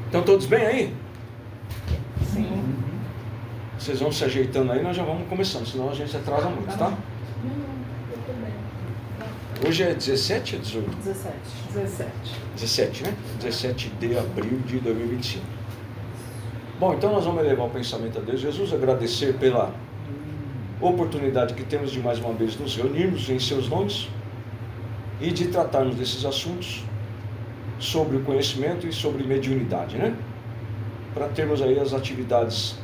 Estão todos bem aí? Sim. Vocês vão se ajeitando aí, nós já vamos começando, senão a gente atrasa muito, tá? Eu tô bem. Hoje é 17 ou 18? 17. 17, né? 17 de abril de 2025. Bom, então nós vamos elevar o pensamento a Deus. Jesus, agradecer pela oportunidade que temos de mais uma vez nos reunirmos em seus nomes e de tratarmos desses assuntos sobre o conhecimento e sobre mediunidade, né? Para termos aí as atividades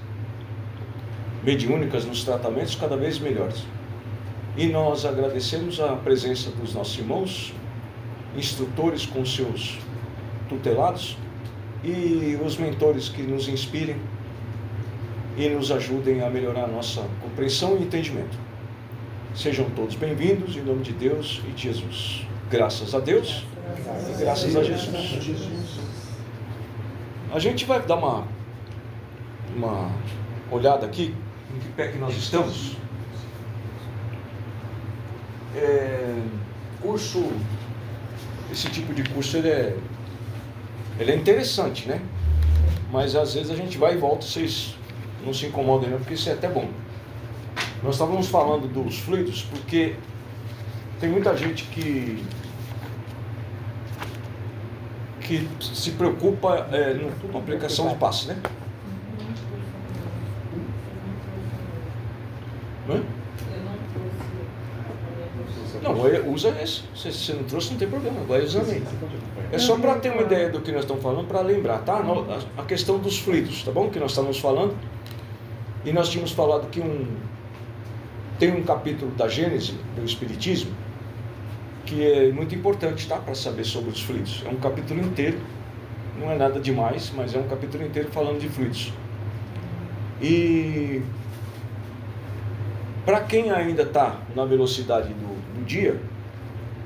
mediúnicas nos tratamentos cada vez melhores. E nós agradecemos a presença dos nossos irmãos, instrutores com seus tutelados e os mentores que nos inspirem e nos ajudem a melhorar a nossa compreensão e entendimento. Sejam todos bem-vindos em nome de Deus e de Jesus. Graças a Deus e graças a Jesus. A gente vai dar uma olhada aqui em que pé que nós estamos. Curso, esse tipo de curso ele é interessante, né? Mas às vezes a gente vai e volta, vocês não se incomodem não, porque isso é até bom. Nós estávamos falando dos fluidos porque tem muita gente que se preocupa com a aplicação de passe, né? Não, usa esse. Se você não trouxe, não tem problema, vai usando aí. É só para ter uma ideia do que nós estamos falando, para lembrar, tá? A questão dos fluidos, tá bom? Que nós estamos falando. E nós tínhamos falado que tem um capítulo da Gênese, do Espiritismo, que é muito importante, tá? Para saber sobre os fluidos. É um capítulo inteiro, não é nada demais, mas é um capítulo inteiro falando de fluidos. E para quem ainda está na velocidade do dia,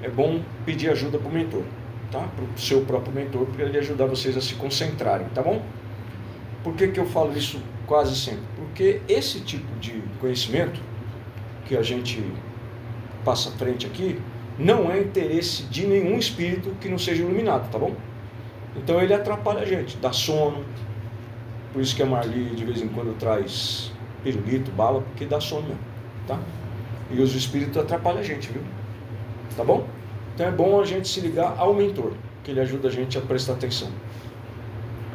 é bom pedir ajuda para o mentor, tá? Para o seu próprio mentor, para ele ajudar vocês a se concentrarem, tá bom? Por que eu falo isso quase sempre? Porque esse tipo de conhecimento que a gente passa à frente aqui, não é interesse de nenhum espírito que não seja iluminado, tá bom? Então ele atrapalha a gente, dá sono, por isso que a Marli de vez em quando traz pirulito, bala, porque dá sono mesmo, tá? E os espíritos atrapalham a gente, viu? Tá bom? Então é bom a gente se ligar ao mentor, que ele ajuda a gente a prestar atenção.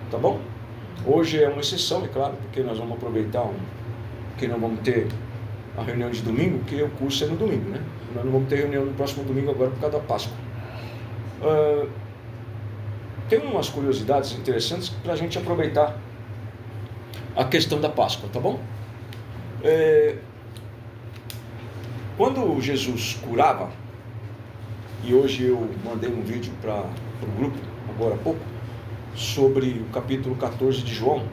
Tá bom? Hoje é uma exceção, é claro, porque nós vamos aproveitar que nós vamos ter a reunião de domingo, que o curso é no domingo, né? Nós não vamos ter reunião no próximo domingo agora por causa da Páscoa. Tem umas curiosidades interessantes para a gente aproveitar a questão da Páscoa, tá bom? Quando Jesus curava, e hoje eu mandei um vídeo para o grupo, agora há pouco, sobre o capítulo 14 de João,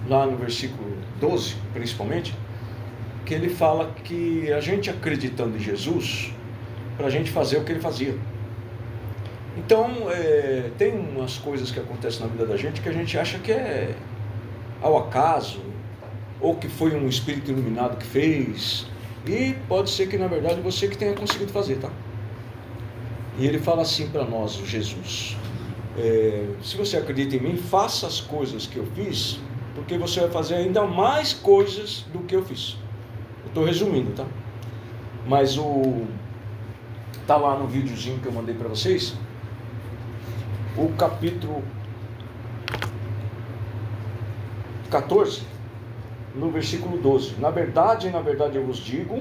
lá no versículo 12, principalmente, que ele fala que a gente acreditando em Jesus, para a gente fazer o que ele fazia. Então, tem umas coisas que acontecem na vida da gente que a gente acha que é ao acaso, ou que foi um espírito iluminado que fez, e pode ser que na verdade você que tenha conseguido fazer, tá? E ele fala assim para nós, o Jesus: se você acredita em mim, faça as coisas que eu fiz, porque você vai fazer ainda mais coisas do que eu fiz. Eu estou resumindo, tá? Mas tá lá no videozinho que eu mandei para vocês, o capítulo 14, no versículo 12. Na verdade eu vos digo,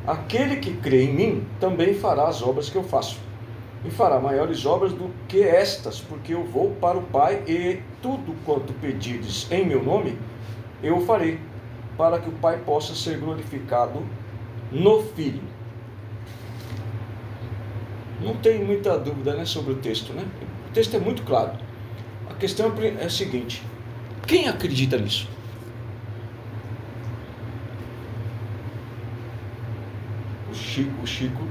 aquele que crê em mim também fará as obras que eu faço, e fará maiores obras do que estas, porque eu vou para o Pai, e tudo quanto pedirdes em meu nome, eu o farei, para que o Pai possa ser glorificado no Filho. Não tem muita dúvida, né, sobre o texto, né? O texto é muito claro. A questão é a seguinte: quem acredita nisso? O Chico,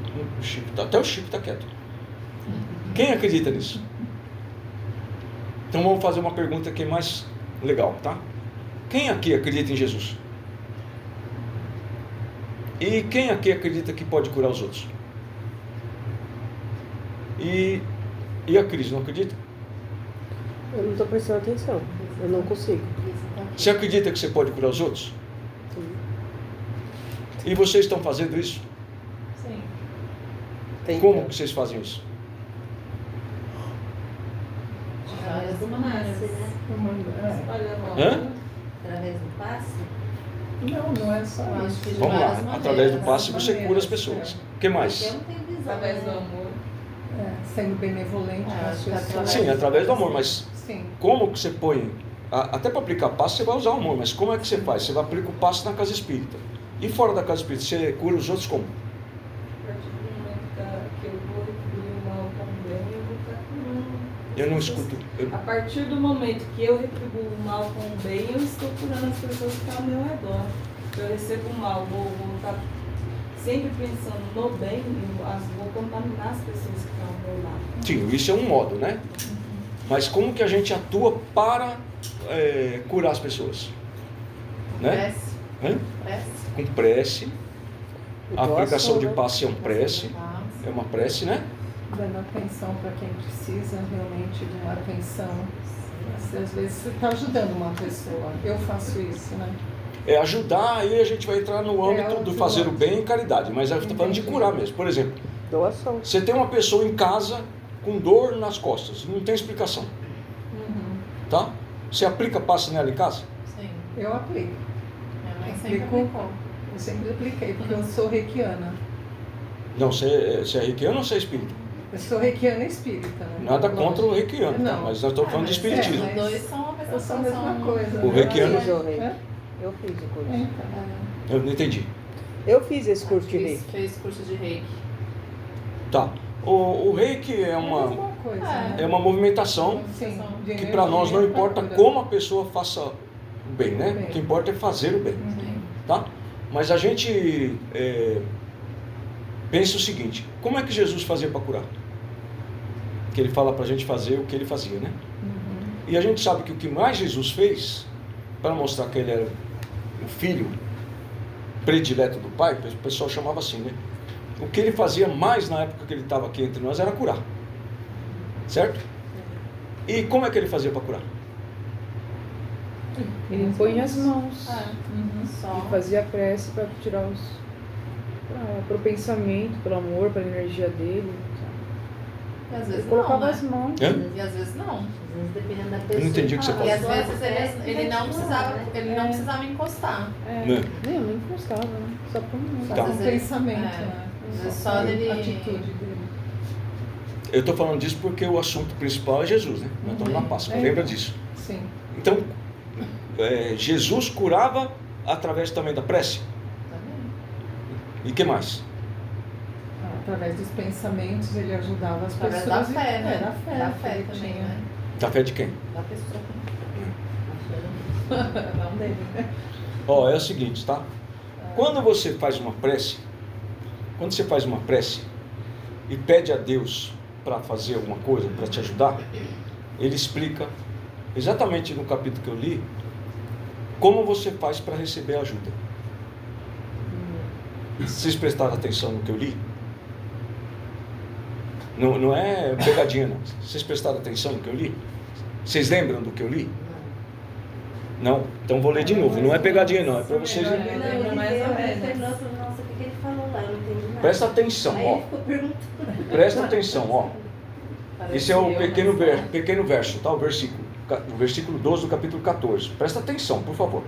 até o Chico está quieto. Quem acredita nisso? Então vamos fazer uma pergunta que é mais legal, tá? Quem aqui acredita em Jesus? E quem aqui acredita que pode curar os outros? E a Cris, não acredita? Eu não estou prestando atenção. Eu não consigo. Você acredita que você pode curar os outros? Sim. E vocês estão fazendo isso? Sim. Como que vocês fazem isso? De várias maneiras, né? Hã? Através do passe. Não é só Eu acho isso. que de Vamos lá, várias maneiras. através do passe você maneiras, cura as pessoas. O que Porque eu mais? não tenho visão. Através do né? amor. Sendo benevolente com as acho que pessoas. através- Sim, através do amor, mas Sim. como que você põe, até para aplicar passe você vai usar o amor, mas como é que você faz? Você vai aplicar o passe na casa espírita. E fora da casa espírita, você cura os outros como? A partir do momento que eu vou retribuir o mal com o bem, eu vou estar curando. Eu não escuto. A partir do momento que eu retribuo o mal com o bem, eu estou curando as pessoas que estão ao meu redor. Eu recebo o mal, vou estar sempre pensando no bem, vou contaminar as pessoas que estão ao meu lado. Sim, isso é um modo, né? Mas como que a gente atua para curar as pessoas? Né? Prece. Hã? Prece. Com prece. A Doação, aplicação de né? passe é um prece. É uma prece, né? Dando atenção para quem precisa realmente de uma atenção. Você, às vezes você está ajudando uma pessoa. Eu faço isso, né? É ajudar, aí a gente vai entrar no âmbito do fazer o bem e caridade, mas eu estou falando de curar mesmo. Por exemplo, Doação. você tem uma pessoa em casa com dor nas costas, não tem explicação, tá? Você aplica passe nela em casa? Sim. Eu aplico. Minha mãe sempre Aplicou? aplicou. Eu sempre apliquei, porque eu sou reikiana. Não, você é reikiano ou você é espírita? Eu sou reikiana espírita. Né? Nada contra o reikiano, tá? Não. Mas nós estamos falando de espiritismo. Os dois são a mesma Eu sou a mesma são- coisa. O né? reikiano- Fiz o reiki. É? Eu fiz o curso. Então. Eu não entendi. Eu fiz esse curso de Fez, reiki. fez curso de reiki. Tá. O reiki é É a uma mesma coisa, É. né? é uma movimentação Sim, de que para nós não energia, importa pra como a pessoa faça o bem, né? Bem. O que importa é fazer o bem. Sim. Tá? Mas a gente pensa o seguinte: como é que Jesus fazia para curar? Que ele fala para a gente fazer o que ele fazia, né? Uhum. E a gente sabe que o que mais Jesus fez, para mostrar que ele era o filho predileto do Pai, o pessoal chamava assim, né? O que ele fazia mais na época que ele estava aqui entre nós era curar. Certo? E como é que ele fazia para curar? Ele põe as mãos Uhum. Só. e fazia prece para tirar os. Para o pensamento, pelo amor, para a energia dele. E às Ele vezes colocava não, né? as mãos. Hã? E às vezes não. Às vezes, dependendo da Eu pessoa. não entendi o que você E falou. às vezes ele não precisava, ele não precisava encostar. É, Né? nem, nem encostava, né? Só põe a mão. Tá. Faz um Às vezes- pensamento, é. né? Às vezes só dele- A atitude dele. Eu estou falando disso porque o assunto principal é Jesus, né? Nós estamos na Páscoa, É. lembra disso? Sim. Então, Jesus curava através também da prece. Também. E que mais? Através dos pensamentos ele ajudava as Através pessoas. da fé, né? Da fé, Da que fé ele também, tinha. né? Da fé de quem? Da pessoa. Não dele, né? Ó, é o seguinte, tá? Quando você faz uma prece, e pede a Deus para fazer alguma coisa, para te ajudar, ele explica exatamente no capítulo que eu li como você faz para receber ajuda. Vocês prestaram atenção no que eu li? Não é pegadinha, não. Vocês prestaram atenção no que eu li? Vocês lembram do que eu li? Não? Então vou ler de novo. Não é pegadinha, não. É para vocês. Não, ele mais ou deu, menos. terminou, falou, nossa, o que ele falou lá? Eu não entendi nada. Presta atenção, Aí ó. ele ficou perguntando. Presta atenção, ó. Esse é o pequeno verso, tá? O versículo 12 do capítulo 14. Presta atenção, por favor.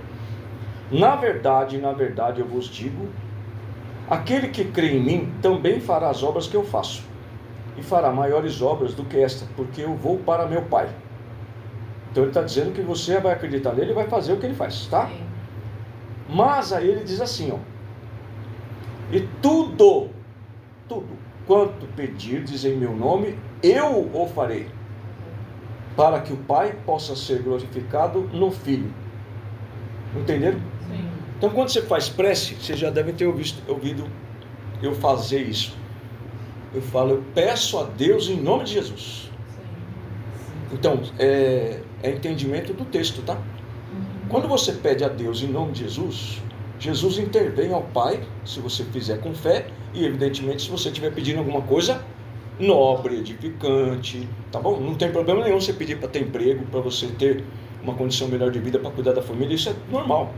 Na verdade, eu vos digo, aquele que crê em mim também fará as obras que eu faço, e fará maiores obras do que esta, porque eu vou para meu Pai. Então ele está dizendo que você vai acreditar nele e vai fazer o que ele faz, tá? Sim. Mas aí ele diz assim, ó: e tudo quanto pedirdes em meu nome, eu o farei, para que o Pai possa ser glorificado no Filho. Entenderam? Sim. Então quando você faz prece, vocês já devem ter ouvido eu fazer isso. Eu falo, eu peço a Deus em nome de Jesus. Sim. Então, é entendimento do texto, tá? Quando você pede a Deus em nome de Jesus, Jesus intervém ao Pai, se você fizer com fé, e evidentemente se você estiver pedindo alguma coisa nobre, edificante, tá bom? Não tem problema nenhum você pedir para ter emprego, para você ter uma condição melhor de vida, para cuidar da família, isso é normal.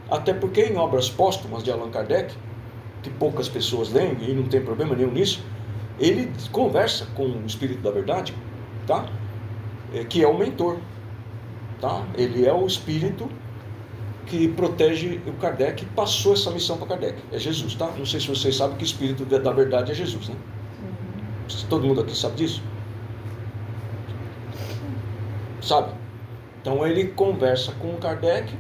Até porque em Obras Póstumas de Allan Kardec, que poucas pessoas leem e não tem problema nenhum nisso, ele conversa com o Espírito da Verdade, tá? Que é o mentor, tá? Ele é o Espírito que protege o Kardec, passou essa missão para Kardec, é Jesus, tá? Não sei se vocês sabem que o Espírito da Verdade é Jesus, né? Todo mundo aqui sabe disso? Sabe? Então ele conversa com o Kardec,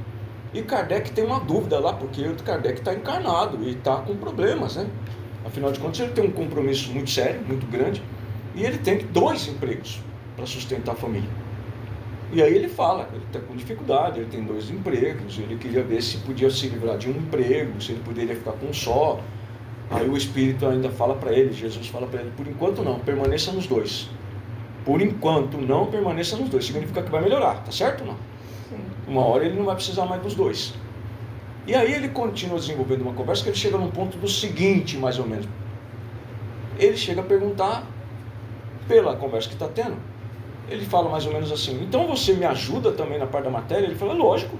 e Kardec tem uma dúvida lá, porque o Kardec está encarnado e está com problemas, né? Afinal de contas, ele tem um compromisso muito sério, muito grande, e ele tem 2 empregos para sustentar a família. E aí ele fala, ele está com dificuldade, ele tem 2 empregos, ele queria ver se podia se livrar de um emprego, se ele poderia ficar com um só. Aí o Espírito ainda fala para ele, Jesus fala para ele, por enquanto não, permaneça nos 2. Por enquanto não, permaneça nos 2. Significa que vai melhorar, tá certo ou não? Sim. Uma hora ele não vai precisar mais dos 2. E aí ele continua desenvolvendo uma conversa que ele chega num ponto do seguinte, mais ou menos. Ele chega a perguntar, pela conversa que está tendo, ele fala mais ou menos assim, então você me ajuda também na parte da matéria? Ele fala, lógico.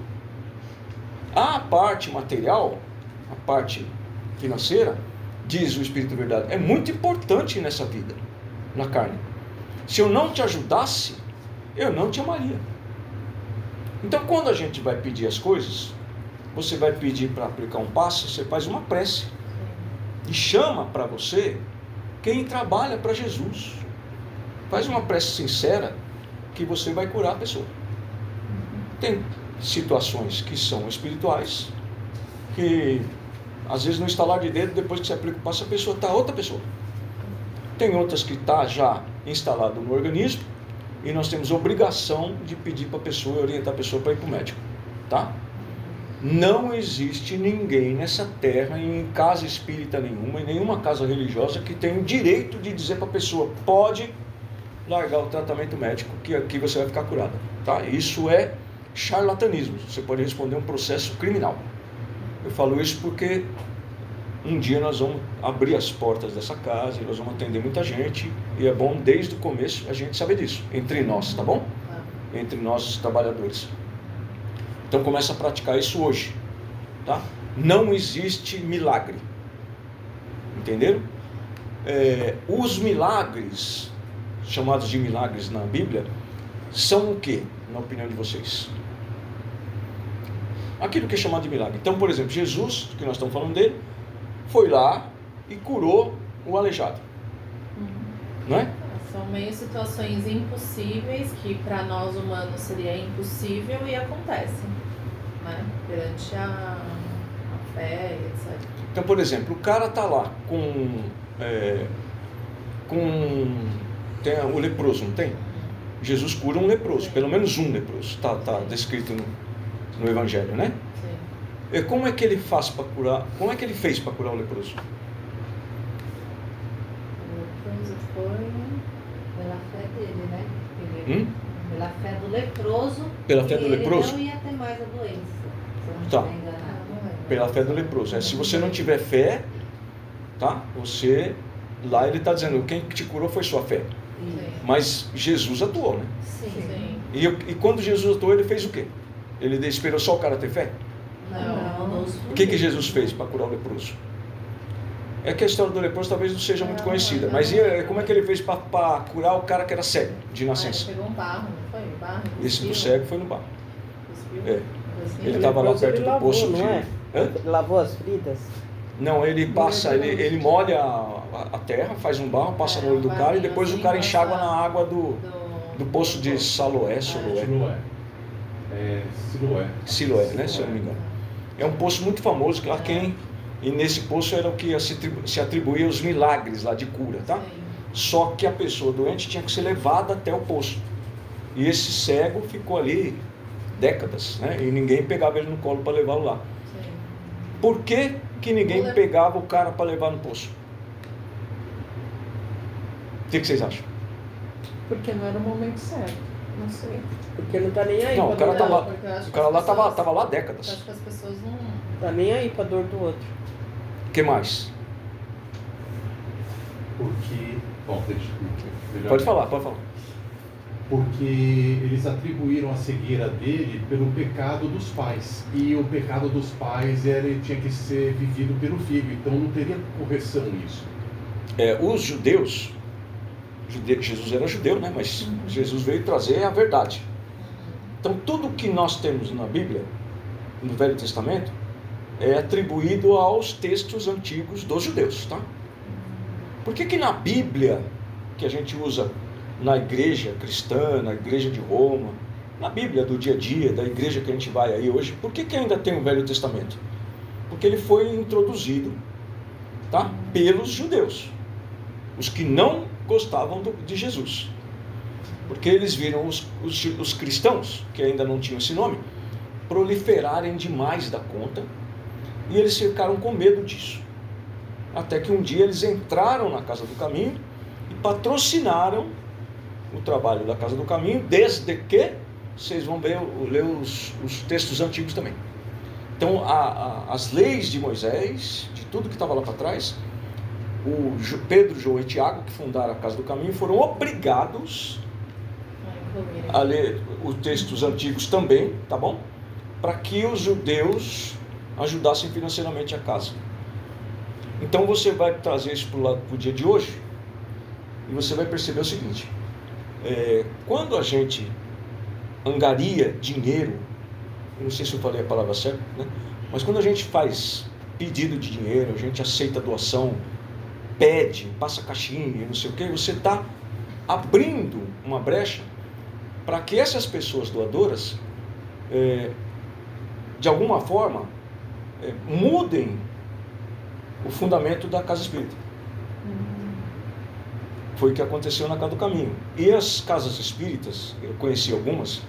A parte material, a parte financeira, diz o Espírito da Verdade, é muito importante nessa vida, na carne. Se eu não te ajudasse, eu não te amaria. Então quando a gente vai pedir as coisas, você vai pedir para aplicar um passe, você faz uma prece e chama para você quem trabalha para Jesus. Faz uma prece sincera que você vai curar a pessoa. Tem situações que são espirituais, que às vezes no estalar de dedo, depois que você aplica o passe, a pessoa está outra pessoa. Tem outras que está já instalado no organismo, e nós temos obrigação de pedir para a pessoa, orientar a pessoa para ir para o médico, tá? Não existe ninguém nessa terra, em casa espírita nenhuma, em nenhuma casa religiosa, que tenha o direito de dizer para a pessoa, pode largar o tratamento médico, que aqui você vai ficar curada, tá? Isso é charlatanismo, você pode responder um processo criminal. Eu falo isso porque um dia nós vamos abrir as portas dessa casa, e nós vamos atender muita gente, e é bom desde o começo a gente saber disso, entre nós, tá bom? Entre nós, os trabalhadores. Então começa a praticar isso hoje, tá? Não existe milagre, entenderam? Os milagres, chamados de milagres na Bíblia, são o que, na opinião de vocês? Aquilo que é chamado de milagre. Então, por exemplo, Jesus, que nós estamos falando dele, foi lá e curou o aleijado, não é? São meio situações impossíveis, que para nós humanos seria impossível e acontecem, né? Perante a fé, etc. Então, por exemplo, o cara está lá tem o leproso, não tem? Jesus cura um leproso, pelo menos um leproso, está descrito no Evangelho, né? Sim. E como é que ele faz para curar? Como é que ele fez para curar o leproso? O leproso foi pela fé dele, né? Pela fé do leproso. Pela fé do leproso? Ele não ia ter mais a doença, se eu não Tá. estiver enganado. Pela fé do leproso. Se você não tiver fé, tá? Você, lá ele está dizendo, quem te curou foi sua fé. Sim. Mas Jesus atuou, né? Sim. Sim. E quando Jesus atuou, ele fez o quê? Ele esperou só o cara ter fé? Não. O que Jesus fez para curar o leproso? É que a história do leproso talvez não seja muito conhecida, mas como é que ele fez para curar o cara que era cego, de nascença? Ele pegou um barro, não foi? Barro, Esse do cuspiu. cego foi no barro. Cuspiu. É. Cuspiu. Ele estava lá leproso, perto ele do lavou, poço não de... é? Hã? Lavou as feridas? Não, ele passa, ele molha a terra, faz um barro, passa no olho do cara e depois o cara enxágua na água do poço de Siloé. Siloé. Siloé, né, se eu não me engano. É um poço muito famoso, lá e nesse poço era o que se atribuía os milagres lá de cura, tá? Sim. Só que a pessoa doente tinha que ser levada até o poço. E esse cego ficou ali décadas, né? E ninguém pegava ele no colo para levá-lo lá. Sim. Por que ninguém pegava o cara para levar no poço? O que vocês acham? Porque não era o momento certo. Não sei. Porque não tá nem aí Não, pra o cara dor tá do lá. outro. Porque eu acho O que cara as lá pessoas- tava lá Eu décadas. acho que as pessoas não... Tá nem aí pra dor do outro. O que mais? Porque Bom, Pode falar, pode falar. Porque eles atribuíram a cegueira dele pelo pecado dos pais. E o pecado dos pais tinha que ser vivido pelo filho. Então não teria correção nisso. Os judeus, Jesus era judeu, né? Mas Jesus veio trazer a verdade. Então tudo que nós temos na Bíblia, no Velho Testamento, é atribuído aos textos antigos dos judeus, tá? Por que na Bíblia, que a gente usa na igreja cristã, na igreja de Roma, na Bíblia do dia a dia, da igreja que a gente vai aí hoje, por que ainda tem o Velho Testamento? Porque ele foi introduzido, tá? Pelos judeus, os que não gostavam de Jesus. Porque eles viram os cristãos, que ainda não tinham esse nome, proliferarem demais da conta, e eles ficaram com medo disso. Até que um dia eles entraram na Casa do Caminho e patrocinaram o trabalho da Casa do Caminho, desde que vocês vão ler os textos antigos também. Então, as leis de Moisés, de tudo que estava lá para trás, Pedro, João e Tiago, que fundaram a Casa do Caminho, foram obrigados a ler os textos antigos também, tá bom? Para que os judeus ajudassem financeiramente a casa. Então você vai trazer isso para o dia de hoje e você vai perceber o seguinte: quando a gente angaria dinheiro, eu não sei se eu falei a palavra certa, né? Mas quando a gente faz pedido de dinheiro, a gente aceita doação, pede, passa caixinha, não sei o que, você está abrindo uma brecha para que essas pessoas doadoras, de alguma forma, mudem o fundamento da casa espírita. Foi o que aconteceu na Casa do Caminho. E as casas espíritas, eu conheci algumas,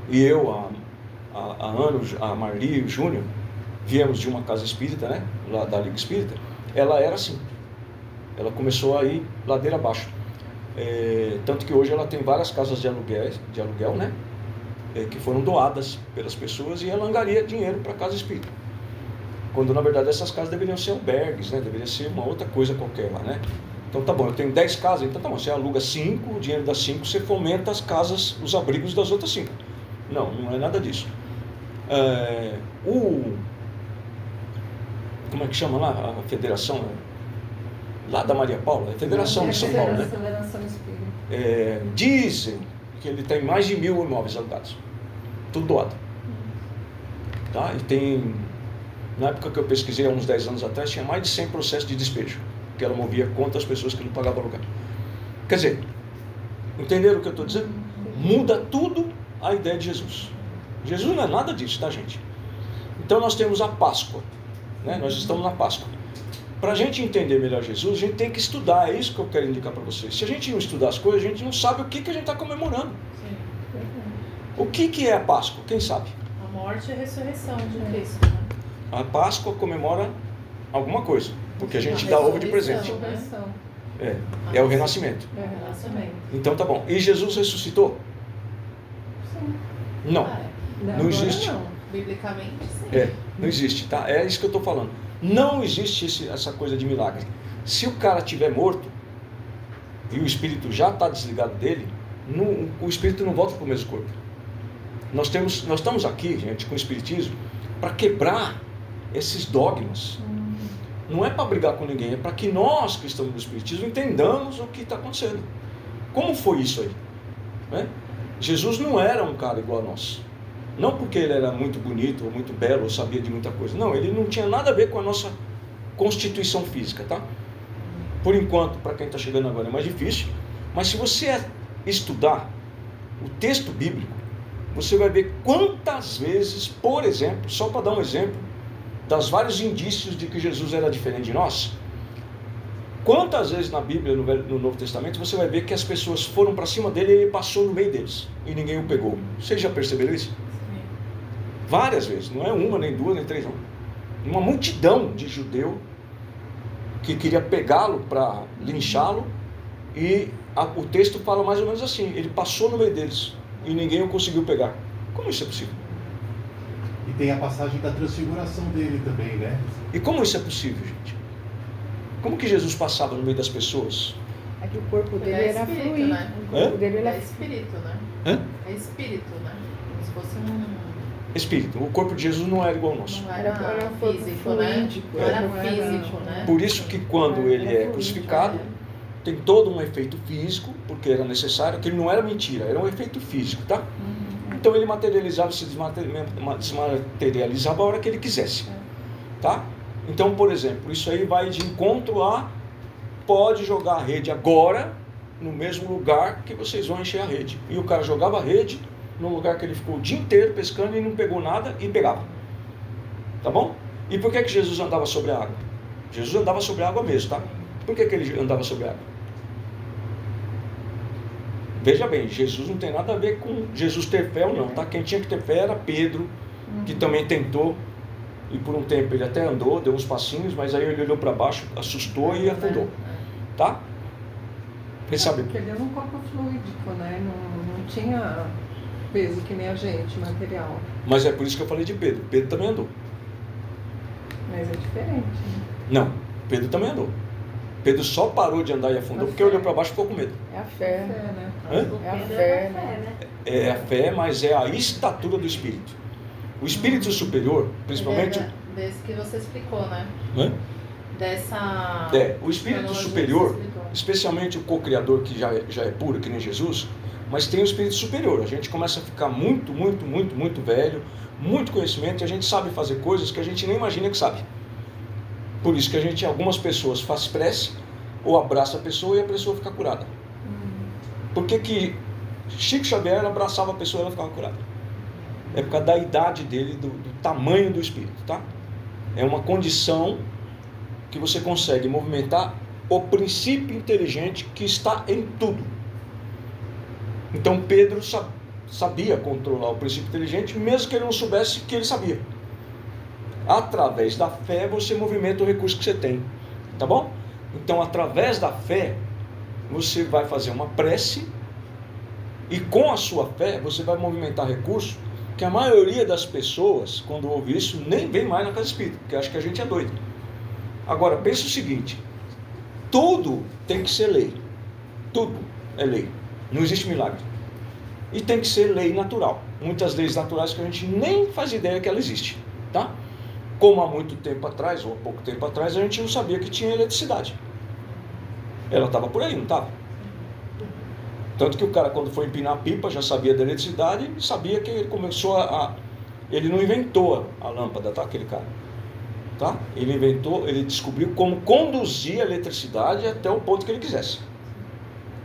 e eu, a Ana, a Marli e o Júnior, viemos de uma casa espírita, né, lá da Liga Espírita. Ela era assim, ela começou a ir ladeira abaixo. Tanto que hoje ela tem várias casas de aluguel, né, que foram doadas pelas pessoas, e ela angaria dinheiro para a casa espírita. Quando na verdade essas casas deveriam ser albergues, né, deveria ser uma outra coisa qualquer lá, né. Então tá bom, eu tenho 10 casas, então tá bom, você aluga 5, o dinheiro das 5, você fomenta as casas, os abrigos das outras 5. Não é nada disso. Como é que chama lá? A federação, lá da Maria Paula, a Federação de São Paulo, né? Federação Espírita. Dizem que ele tem mais de 1.000 imóveis alugados, tudo doado. Tá? E tem, na época que eu pesquisei, há uns 10 anos atrás, tinha mais de 100 processos de despejo, que ela movia contra as pessoas que não pagavam aluguel. Quer dizer, entenderam o que eu estou dizendo? Muda tudo a ideia de Jesus. Jesus não é nada disso, tá, gente? Então nós temos a Páscoa, né? Nós estamos na Páscoa. Para a gente entender melhor Jesus, a gente tem que estudar. É isso que eu quero indicar para vocês. Se a gente não estudar as coisas, a gente não sabe o que a gente está comemorando. Sim. O que é a Páscoa? Quem sabe? A morte e a ressurreição de Cristo, né? A Páscoa comemora alguma coisa, porque a gente dá ovo de presente. Ressurreição. É o renascimento. É o renascimento. Então tá bom. E Jesus ressuscitou? Sim. Não. Não, Não agora existe. não. Biblicamente, sim. Não existe, tá? É isso que eu estou falando. Não existe essa coisa de milagre. Se o cara estiver morto e o espírito já está desligado dele, o espírito não volta para o mesmo corpo. Nós estamos aqui, gente, com o espiritismo, para quebrar esses dogmas. Não é para brigar com ninguém, é para que nós que estamos no espiritismo entendamos o que está acontecendo. Como foi isso aí? Né? Jesus não era um cara igual a nós. Não porque ele era muito bonito, ou muito belo, ou sabia de muita coisa. Não, ele não tinha nada a ver com a nossa constituição física, tá? Por enquanto, para quem está chegando agora é mais difícil. Mas se você estudar o texto bíblico, você vai ver quantas vezes, por exemplo, só para dar um exemplo, das vários indícios de que Jesus era diferente de nós, quantas vezes na Bíblia, no Novo Testamento, você vai ver que as pessoas foram para cima dele e ele passou no meio deles, e ninguém o pegou. Vocês já perceberam isso? Várias vezes, não é uma, nem duas, nem três, não. Uma multidão de judeu que queria pegá-lo para linchá-lo, e o texto fala mais ou menos assim: ele passou no meio deles e ninguém o conseguiu pegar. Como isso é possível? E tem a passagem da transfiguração dele também, né? E como isso é possível, gente? Como que Jesus passava no meio das pessoas É que o corpo Ele dele é era espírito, fluido. né? O corpo dele Ele é era espírito, né? Hã? É espírito, né? Como se fosse um... Espírito. O corpo de Jesus não era igual ao nosso. Não Era era físico, né? fluídico, Não era não era- físico, né? Por isso que quando Era ele é fluido, crucificado, tem todo um efeito físico, porque era necessário, que ele não era mentira, era um efeito físico, tá? Então ele materializava, se desmaterializava a hora que ele quisesse, tá? Então, por exemplo, isso aí vai de encontro a pode jogar a rede agora no mesmo lugar que vocês vão encher a rede. E o cara jogava a rede num lugar que ele ficou o dia inteiro pescando e não pegou nada e pegava. Tá bom? E por que Jesus andava sobre a água? Jesus andava sobre a água mesmo, tá? Por que ele andava sobre a água? Veja bem, Jesus não tem nada a ver com Jesus ter fé ou não, tá? Quem tinha que ter fé era Pedro, que também tentou, e por um tempo ele até andou, deu uns passinhos, mas aí ele olhou para baixo, assustou e afundou, tá? Ele sabe. Porque ele era um corpo fluídico, né? Não tinha peso que nem a gente, material. Mas é por isso que eu falei de Pedro. Pedro também andou. Mas é diferente, né? Não, Pedro também andou. Pedro só parou de andar e afundou porque olhou para baixo e ficou com medo. É a É, fé. né? Hã? É a Pedro fé, era né? É a fé, mas é a estatura do Espírito. O Espírito superior, principalmente... Desse que você explicou, né? Hã? Dessa... O Espírito cronologia superior, que você explicou. especialmente o co-criador que já é puro, que nem Jesus, mas tem o Espírito superior. A gente começa a ficar muito velho, muito conhecimento, e a gente sabe fazer coisas que a gente nem imagina que sabe. Por isso que algumas pessoas fazem prece, ou abraça a pessoa e a pessoa fica curada. Por que Chico Xavier abraçava a pessoa e ela ficava curada? É por causa da idade dele, do tamanho do espírito, tá? É uma condição que você consegue movimentar o princípio inteligente que está em tudo. Então Pedro sabia controlar o princípio inteligente, mesmo que ele não soubesse que ele sabia. Através da fé você movimenta o recurso que você tem, tá bom? Então através da fé você vai fazer uma prece e com a sua fé você vai movimentar recurso que a maioria das pessoas, quando ouve isso, nem vem mais na casa espírita, porque acha que a gente é doido. Agora, pense o seguinte, tudo tem que ser lei, tudo é lei, não existe milagre, e tem que ser lei natural, muitas leis naturais que a gente nem faz ideia que ela existe, tá? Como há muito tempo atrás, ou há pouco tempo atrás, a gente não sabia que tinha eletricidade, ela estava por aí, não estava? Tanto que o cara, quando foi empinar a pipa, já sabia da eletricidade e sabia que ele começou ele não inventou a lâmpada, tá? Aquele cara, tá? Ele descobriu como conduzir a eletricidade até o ponto que ele quisesse.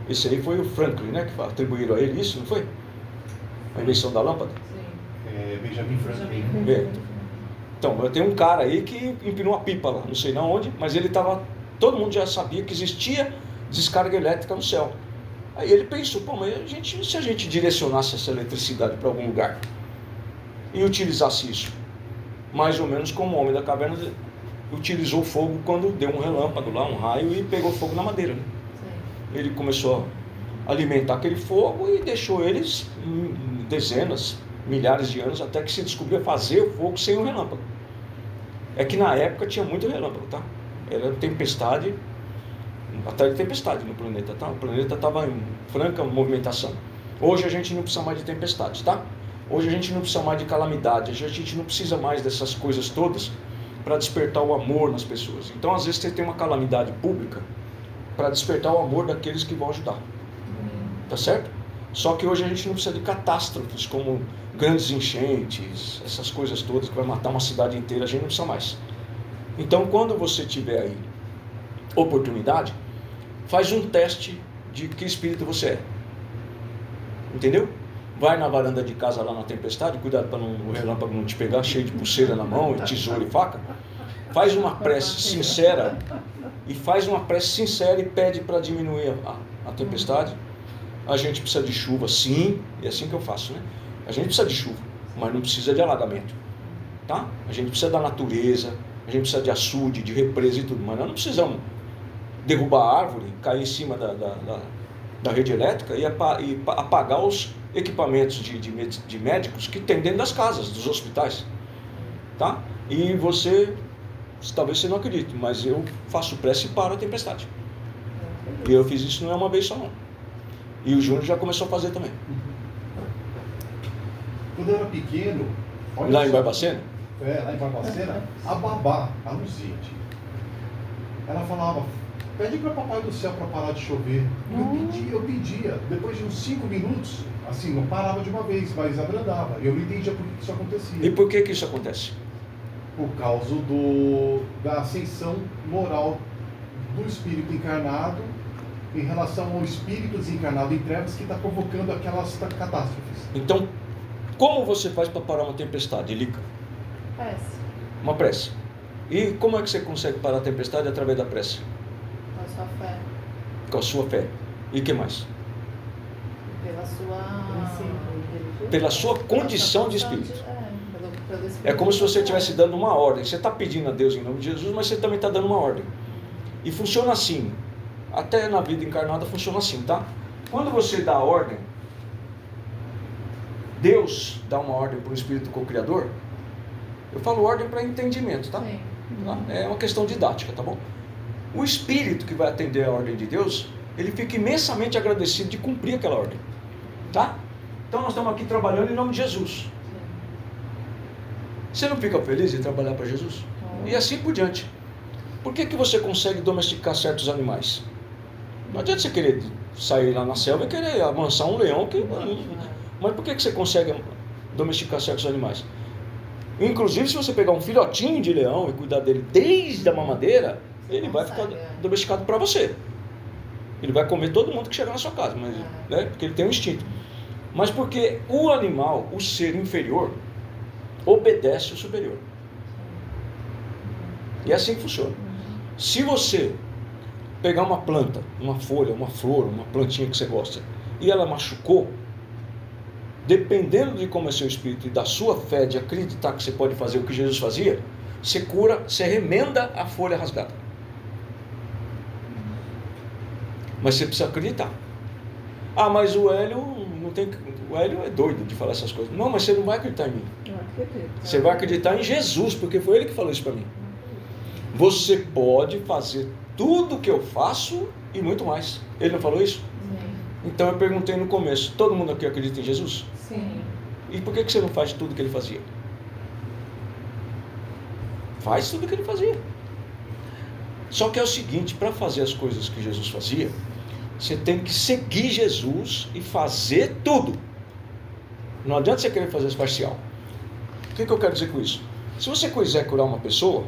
Esse aí foi o Franklin, né? Que atribuíram a ele isso, não foi? A invenção da lâmpada. Benjamin Franklin. Então, eu tenho um cara aí que empinou a pipa lá, não sei na onde, mas ele estava... Todo mundo já sabia que existia descarga elétrica no céu. Aí ele pensou, mas se a gente direcionasse essa eletricidade para algum lugar e utilizasse isso, mais ou menos como o homem da caverna utilizou fogo quando deu um relâmpago lá, um raio, e pegou fogo na madeira, né? Ele começou a alimentar aquele fogo e deixou eles dezenas, milhares de anos, até que se descobriu fazer o fogo sem o relâmpago. É que na época tinha muito relâmpago, tá? Era tempestade, atrás de tempestade no planeta, tá? O planeta estava em franca movimentação. Hoje a gente não precisa mais de tempestades, tá? Hoje a gente não precisa mais de calamidade, a gente não precisa mais dessas coisas todas para despertar o amor nas pessoas. Então, às vezes, você tem uma calamidade pública para despertar o amor daqueles que vão ajudar. Tá certo? Só que hoje a gente não precisa de catástrofes como grandes enchentes, essas coisas todas que vai matar uma cidade inteira, a gente não precisa mais. Então, quando você tiver aí oportunidade, faz um teste de que espírito você é. Entendeu? Vai na varanda de casa lá na tempestade, cuidado para o relâmpago não te pegar, cheio de pulseira na mão, e tesoura e faca. Faz uma prece sincera e pede para diminuir a tempestade. A gente precisa de chuva, sim, e é assim que eu faço, né? A gente precisa de chuva, mas não precisa de alagamento, tá? A gente precisa da natureza, a gente precisa de açude, de represa e tudo, mas nós não precisamos derrubar a árvore, cair em cima da rede elétrica e apagar os equipamentos de médicos que tem dentro das casas, dos hospitais, tá? E talvez você não acredite, mas eu faço prece para a tempestade. E eu fiz isso não é uma vez só não. E o Júnior já começou a fazer também. Quando eu era pequeno... olha Lá em só. Barbacena? Lá em Barbacena, a babá, a Luzite, ela falava, pede para papai do céu para parar de chover. Eu pedia, depois de uns 5 minutos, assim, não parava de uma vez, mas abrandava. Eu não entendia por que isso acontecia. E por que isso acontece? Por causa da ascensão moral do espírito encarnado em relação ao espírito desencarnado em trevas que está provocando aquelas catástrofes. Então, como você faz para parar uma tempestade, Lica? Prece. Uma prece. E como é que você consegue parar a tempestade através da prece? Com a sua fé. Com a sua fé. E o que mais? Pela sua... Pela sua condição de espírito. Pelo espírito. É como se você estivesse dando uma ordem. Você está pedindo a Deus em nome de Jesus, mas você também está dando uma ordem. E funciona assim. Até na vida encarnada funciona assim, tá? Quando você dá a ordem, Deus dá uma ordem para o Espírito Co-Criador. Eu falo ordem para entendimento, tá? Sim. Tá? É uma questão didática, tá bom? O Espírito que vai atender a ordem de Deus, ele fica imensamente agradecido de cumprir aquela ordem, tá? Então nós estamos aqui trabalhando em nome de Jesus. Você não fica feliz em trabalhar para Jesus? E assim por diante. Por que você consegue domesticar certos animais? Não adianta você querer sair lá na selva e querer amansar um leão. Mas por que você consegue domesticar certos animais? Inclusive, se você pegar um filhotinho de leão e cuidar dele desde a mamadeira, ele vai ficar domesticado para você. Ele vai comer todo mundo que chegar na sua casa, mas, né, porque ele tem um instinto. Mas porque o animal, o ser inferior, obedece o superior. E é assim que funciona. Se você pegar uma planta, uma folha, uma flor, uma plantinha que você gosta, e ela machucou, dependendo de como é seu espírito e da sua fé de acreditar que você pode fazer o que Jesus fazia, você cura, você remenda a folha rasgada. Mas você precisa acreditar. Ah, mas o Hélio não tem. O Hélio é doido de falar essas coisas. Não, mas você não vai acreditar em mim. Você vai acreditar em Jesus, porque foi ele que falou isso para mim. Você pode fazer tudo o que eu faço e muito mais. Ele não falou isso? Sim. Então eu perguntei no começo, todo mundo aqui acredita em Jesus? Sim. E por que você não faz tudo o que ele fazia? Faz tudo o que ele fazia. Só que é o seguinte, para fazer as coisas que Jesus fazia, você tem que seguir Jesus e fazer tudo. Não adianta você querer fazer parcial. O que eu quero dizer com isso? Se você quiser curar uma pessoa,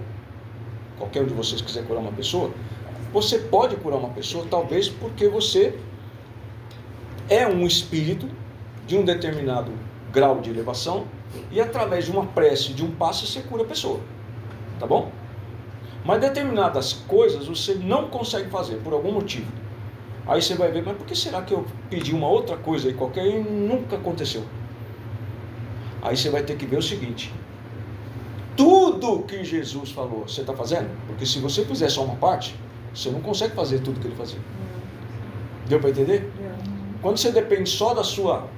qualquer um de vocês quiser curar uma pessoa, você pode curar uma pessoa, talvez porque você é um espírito de um determinado grau de elevação e através de uma prece, de um passo, você cura a pessoa. Tá bom? Mas determinadas coisas você não consegue fazer por algum motivo. Aí você vai ver, mas por que será que eu pedi uma outra coisa aí qualquer e nunca aconteceu? Aí você vai ter que ver o seguinte: tudo que Jesus falou, você está fazendo? Porque se você fizer só uma parte, você não consegue fazer tudo que ele fazia. Deu para entender? Quando você depende só da sua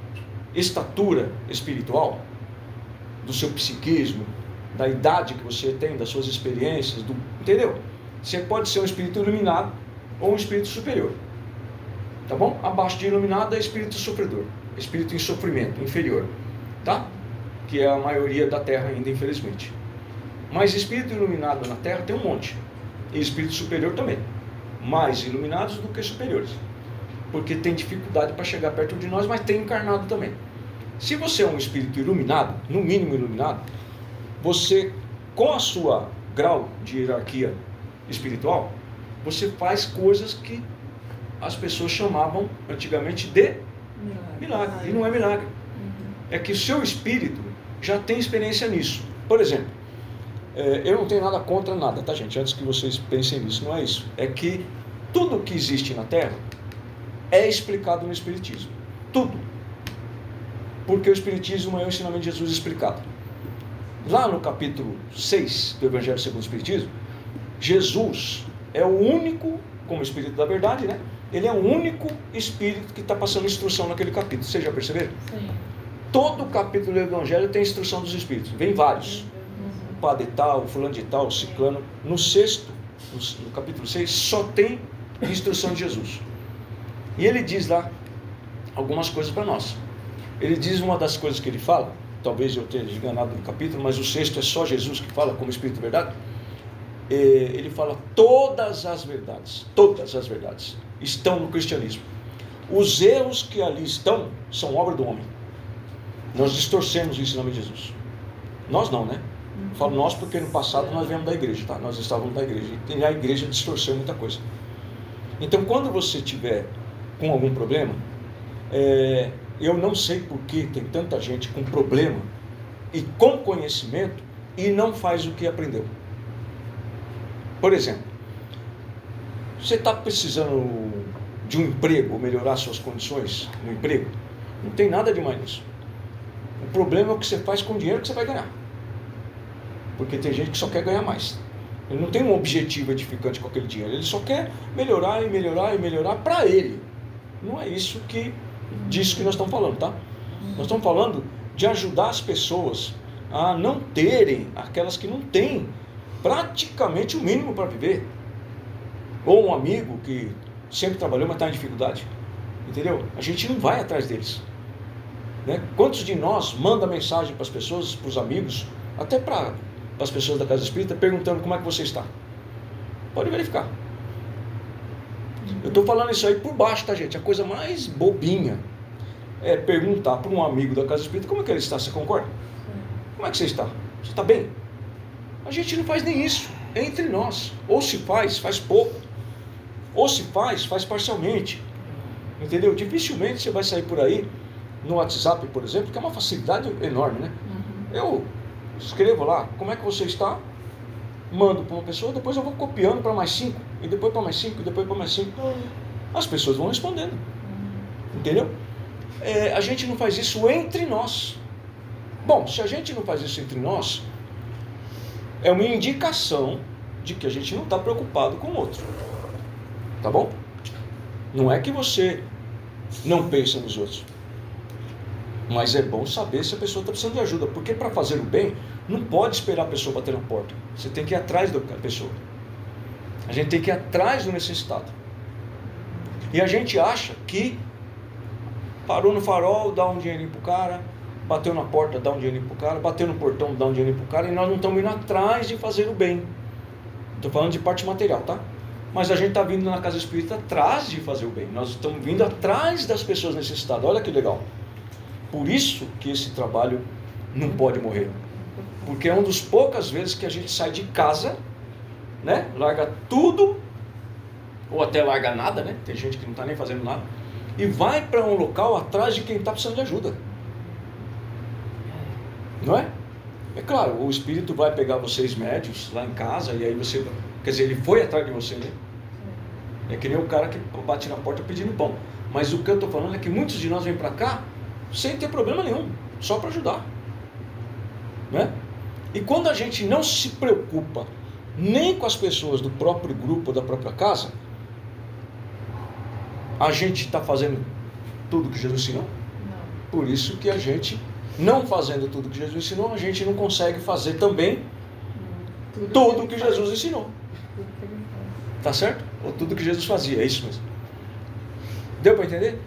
estatura espiritual, do seu psiquismo, da idade que você tem, das suas experiências, entendeu? Você pode ser um espírito iluminado ou um espírito superior. Tá bom? Abaixo de iluminado é espírito sofredor, espírito em sofrimento, inferior. Tá? Que é a maioria da Terra ainda, infelizmente. Mas espírito iluminado na Terra tem um monte. E espírito superior também. Mais iluminados do que superiores. Porque tem dificuldade para chegar perto de nós, mas tem encarnado também. Se você é um espírito iluminado, no mínimo iluminado, você, com a sua grau de hierarquia espiritual, você faz coisas que as pessoas chamavam antigamente de milagre. E não é milagre. É que o seu espírito já tem experiência nisso. Por exemplo, eu não tenho nada contra nada, tá, gente? Antes que vocês pensem nisso, não é isso. É que tudo que existe na Terra é explicado no Espiritismo. Tudo. Porque o Espiritismo é o ensinamento de Jesus explicado. Lá no capítulo 6 do Evangelho segundo o Espiritismo, Jesus é o único, como Espírito da Verdade, né? Ele é o único Espírito que está passando instrução naquele capítulo. Vocês já perceberam? Sim. Todo capítulo do Evangelho tem instrução dos Espíritos. Vem vários. O padre tal, o fulano de tal, o ciclano. No sexto, no capítulo 6, só tem instrução de Jesus. E ele diz lá algumas coisas para nós. Ele diz uma das coisas que ele fala, talvez eu tenha enganado no capítulo, mas o 6º é só Jesus que fala como Espírito de verdade. Ele fala todas as verdades estão no cristianismo. Os erros que ali estão são obra do homem. Nós distorcemos isso em nome de Jesus. Nós não, né? Eu falo nós porque no passado nós viemos da igreja, tá? Nós estávamos da igreja e a igreja distorceu muita coisa. Então quando você tiver com algum problema, eu não sei por que tem tanta gente com problema e com conhecimento e não faz o que aprendeu. Por exemplo, você está precisando de um emprego ou melhorar suas condições no emprego? Não tem nada demais nisso. O problema é o que você faz com o dinheiro que você vai ganhar. Porque tem gente que só quer ganhar mais. Ele não tem um objetivo edificante com aquele dinheiro. Ele só quer melhorar e melhorar e melhorar para ele. Não é isso disso que nós estamos falando, tá? Nós estamos falando de ajudar as pessoas a não terem, aquelas que não têm praticamente o mínimo para viver. Ou um amigo que sempre trabalhou, mas está em dificuldade. Entendeu? A gente não vai atrás deles. Né? Quantos de nós manda mensagem para as pessoas, para os amigos, até para as pessoas da Casa Espírita, perguntando como é que você está? Pode verificar. Eu estou falando isso aí por baixo, tá, gente? A coisa mais bobinha é perguntar para um amigo da Casa Espírita como é que ele está. Você concorda? Como é que você está? Você está bem? A gente não faz nem isso entre nós. Ou se faz, faz pouco. Ou se faz, faz parcialmente. Entendeu? Dificilmente você vai sair por aí no WhatsApp, por exemplo, que é uma facilidade enorme, né? Eu escrevo lá, como é que você está? Mando para uma pessoa, depois eu vou copiando para mais 5, e depois para mais 5, e depois para mais 5. As pessoas vão respondendo. Entendeu? A gente não faz isso entre nós. Bom, se a gente não faz isso entre nós, é uma indicação de que a gente não está preocupado com o outro. Tá bom? Não é que você não pensa nos outros. Mas é bom saber se a pessoa está precisando de ajuda. Porque para fazer o bem, não pode esperar a pessoa bater na porta. Você tem que ir atrás da pessoa. A gente tem que ir atrás do necessitado. E a gente acha que parou no farol, dá um dinheirinho pro cara, bateu na porta, dá um dinheirinho pro cara, bateu no portão, dá um dinheirinho pro cara, e nós não estamos indo atrás de fazer o bem. Estou falando de parte material, tá? Mas a gente está vindo na Casa Espírita atrás de fazer o bem. Nós estamos vindo atrás das pessoas necessitadas. Olha que legal. Por isso que esse trabalho não pode morrer. Porque é uma das poucas vezes que a gente sai de casa, né? Larga tudo, ou até larga nada, né? Tem gente que não está nem fazendo nada, e vai para um local atrás de quem está precisando de ajuda. Não é? É claro, o espírito vai pegar vocês médios lá em casa, e aí você... Quer dizer, ele foi atrás de você, né? É que nem o cara que bate na porta pedindo pão. Mas o que eu estou falando é que muitos de nós vêm para cá sem ter problema nenhum, só para ajudar. Né? E quando a gente não se preocupa nem com as pessoas do próprio grupo ou da própria casa, a gente está fazendo tudo que Jesus ensinou? Não. Por isso que a gente, não fazendo tudo que Jesus ensinou, a gente não consegue fazer também tudo que Jesus ensinou. Tá certo? Ou tudo que Jesus fazia, é isso mesmo. Deu para entender?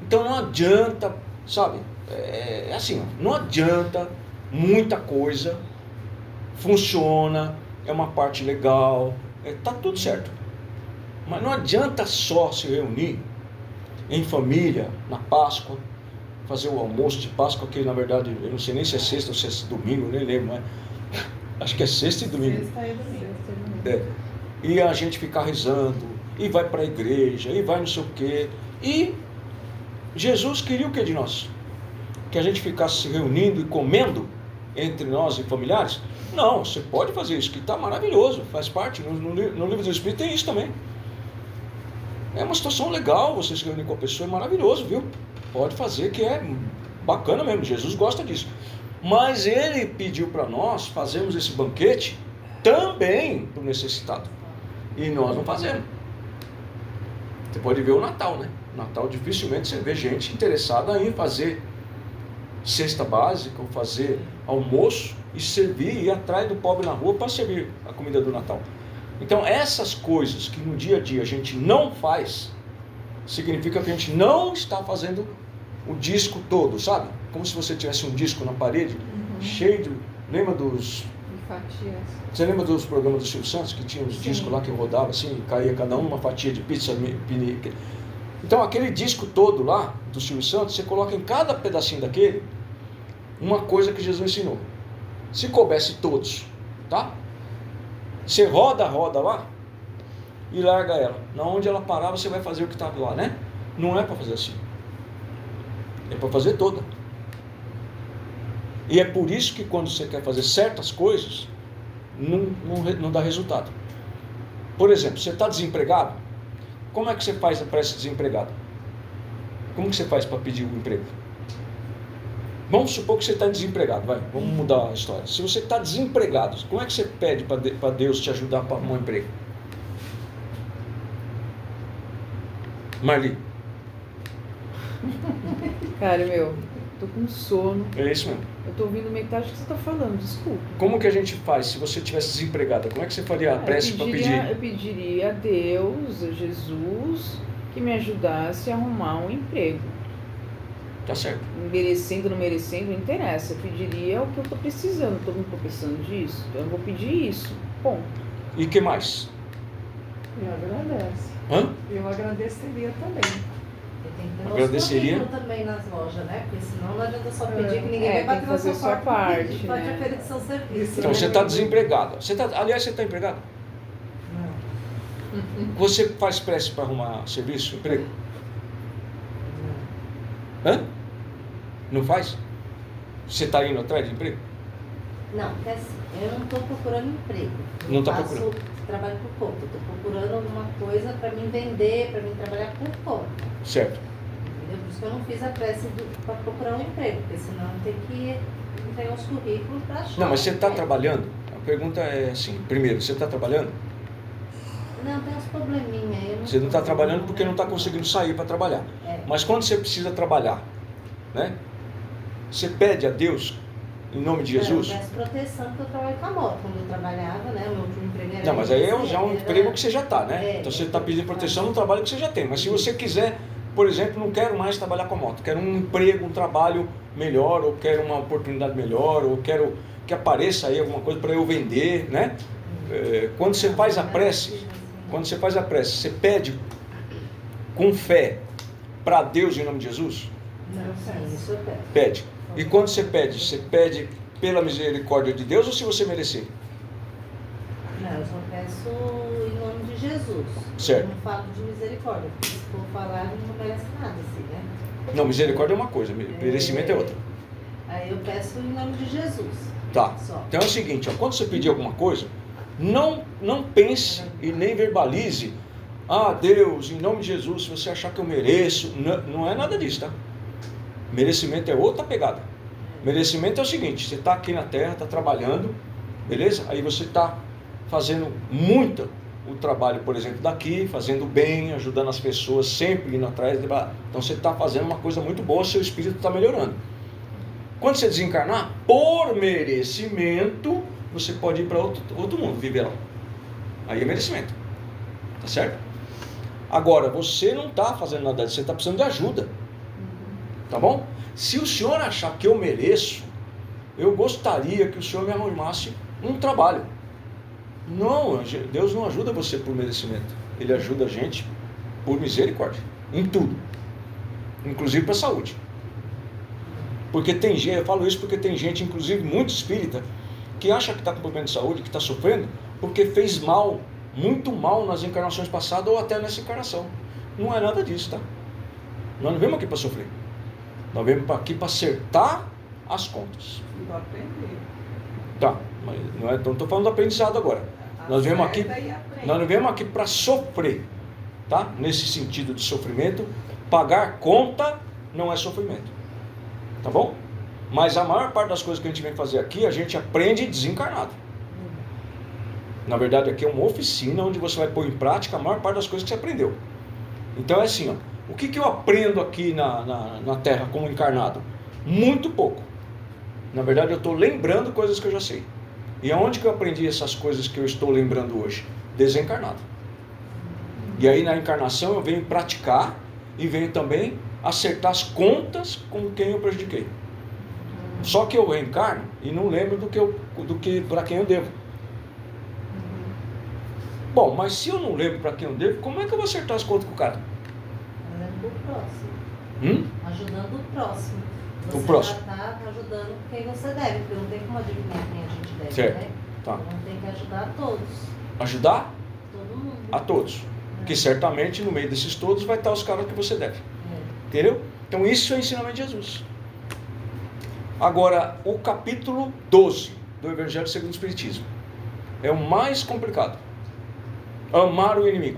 Então não adianta, sabe? É assim, ó, não adianta muita coisa, funciona, é uma parte legal, tá tudo certo. Mas não adianta só se reunir em família, na Páscoa, fazer o almoço de Páscoa, que na verdade, eu não sei nem se é sexta ou se é domingo, eu nem lembro, mas acho que é sexta e domingo. Sexta e domingo. E a gente ficar rezando, e vai para a igreja, e vai não sei o quê. E Jesus queria o que de nós? Que a gente ficasse se reunindo e comendo entre nós e familiares? Não, você pode fazer isso, que está maravilhoso, faz parte, no livro do Espírito tem isso também. É uma situação legal, você se reunir com a pessoa, é maravilhoso, viu? Pode fazer, que é bacana mesmo, Jesus gosta disso. Mas ele pediu para nós fazermos esse banquete também para o necessitado. E nós não fazemos. Você pode ver o Natal, né? No Natal dificilmente você vê gente interessada em fazer cesta básica, ou fazer almoço e servir, ir atrás do pobre na rua para servir a comida do Natal. Então essas coisas que no dia a dia a gente não faz, significa que a gente não está fazendo o disco todo, sabe? Como se você tivesse um disco na parede, cheio de... Lembra dos... Fatias. Você lembra dos programas do Silvio Santos, que tinha uns discos lá que rodavam assim, e caía cada um uma fatia de pizza, pinica. Então aquele disco todo lá, do Silvio Santos, você coloca em cada pedacinho daquele, uma coisa que Jesus ensinou. Se coubesse todos, tá? Você roda a roda lá e larga ela. Na onde ela parar, você vai fazer o que estava lá, né? Não é para fazer assim. É para fazer toda. E é por isso que quando você quer fazer certas coisas, não dá resultado. Por exemplo, você está desempregado, como é que você faz para esse desempregado? Como que você faz para pedir um emprego? Vamos supor que você está desempregado, vamos mudar a história. Se você está desempregado, como é que você pede para Deus te ajudar para arrumar um emprego? Marli. Cara, tô com sono. É isso mesmo. Eu tô ouvindo metade do que você tá falando, desculpa. Como que a gente faz se você estivesse desempregada? Como é que você faria a prece para pedir? Eu pediria a Deus, a Jesus, que me ajudasse a arrumar um emprego. Tá certo. Merecendo, não merecendo, não interessa. Eu pediria o que eu tô precisando. Todo mundo tá precisando disso. Então eu vou pedir isso. Ponto. E que mais? Eu agradeço. Hã? Eu agradeceria também. Tem que ter Agradeceria. nosso currículo também nas lojas, né? Porque senão não adianta só pedir que ninguém É, vai tem bater que na fazer sua sua parte, porque pode né? oferecer seu serviço. Então você está desempregado. Aliás, você está empregado? Não. Você faz prece para arrumar serviço, emprego? Hã? Não faz? Você está indo atrás de emprego? Não, porque assim, eu não estou procurando emprego. Eu Não tá faço procurando. trabalho por conta. Estou procurando alguma coisa para mim vender, para mim trabalhar por conta. Certo. Entendeu? Por isso que eu não fiz a prece para procurar um emprego, porque senão tem que entregar os currículos para achar. Não, mas você está um emprego. trabalhando? A pergunta é assim, primeiro, você está trabalhando? Não, tem uns probleminha aí. Você não está trabalhando porque não está conseguindo sair para trabalhar. É. Mas quando você precisa trabalhar, né? Você pede a Deus, em nome de Jesus? Eu peço proteção porque eu trabalho com a moto. Quando eu trabalhava, né? O meu último emprego era... Não, mas aí é já um era- emprego que você já está, né? É, Então você está pedindo proteção no trabalho que você já tem. Mas se você quiser, por exemplo, não quero mais trabalhar com a moto, quero um emprego, um trabalho melhor, ou quero uma oportunidade melhor, ou quero que apareça aí alguma coisa para eu vender, né? Quando você faz a prece, você pede com fé para Deus em nome de Jesus? Não, sim, isso eu peço. Pede. E quando você pede pela misericórdia de Deus ou se você merecer? Não, eu só peço em nome de Jesus. Certo. Eu não falo de misericórdia, porque se for falar, não merece nada, assim, né? Não, misericórdia é uma coisa, merecimento é outra. Aí eu peço em nome de Jesus. Tá. Só. Então é o seguinte, ó, quando você pedir alguma coisa, não pense e nem verbalize, Deus, em nome de Jesus, se você achar que eu mereço, não é nada disso, tá? Merecimento é outra pegada. Merecimento é o seguinte, você está aqui na terra, está trabalhando, beleza? Aí você está fazendo muito o trabalho, por exemplo, daqui, fazendo bem, ajudando as pessoas, sempre indo atrás. Então você está fazendo uma coisa muito boa, seu espírito está melhorando. Quando você desencarnar, por merecimento, você pode ir para outro mundo, viver lá. Aí é merecimento. Tá certo? Agora, você não está fazendo nada disso, você está precisando de ajuda. Tá bom? Se o senhor achar que eu mereço, eu gostaria que o senhor me arrumasse um trabalho. Não, Deus não ajuda você por merecimento. Ele ajuda a gente por misericórdia. Em tudo. Inclusive para a saúde. Porque tem gente, eu falo isso porque tem gente, inclusive muito espírita, que acha que está com problema de saúde, que está sofrendo, porque fez mal, muito mal nas encarnações passadas ou até nessa encarnação. Não é nada disso, tá? Nós não viemos aqui para sofrer. Nós viemos aqui para acertar as contas. E vou aprender. Tá, mas não estou falando do aprendizado agora. Nós viemos aqui, nós não viemos aqui para sofrer, tá? Nesse sentido de sofrimento, pagar conta não é sofrimento, tá bom? Mas a maior parte das coisas que a gente vem fazer aqui, a gente aprende desencarnado. Na verdade, aqui é uma oficina onde você vai pôr em prática a maior parte das coisas que você aprendeu. Então é assim, ó, o que eu aprendo aqui na Terra como encarnado? Muito pouco. Na verdade, eu estou lembrando coisas que eu já sei. E aonde que eu aprendi essas coisas que eu estou lembrando hoje? desencarnado. E aí na encarnação eu venho praticar e venho também acertar as contas com quem eu prejudiquei. Só que eu reencarno e não lembro para quem eu devo. Bom, mas se eu não lembro para quem eu devo, como é que eu vou acertar as contas com o cara? Ajudando o próximo. Ajudando o próximo. Você O próximo. já está ajudando quem você deve, porque não tem como adivinhar quem a gente deve, Certo. né? Tá. Então tem que ajudar a todos. Ajudar Todo mundo. a todos. Porque certamente no meio desses todos vai estar os caras que você deve. Entendeu? Então isso é o ensinamento de Jesus. Agora, o capítulo 12 do Evangelho segundo o Espiritismo é o mais complicado. Amar o inimigo.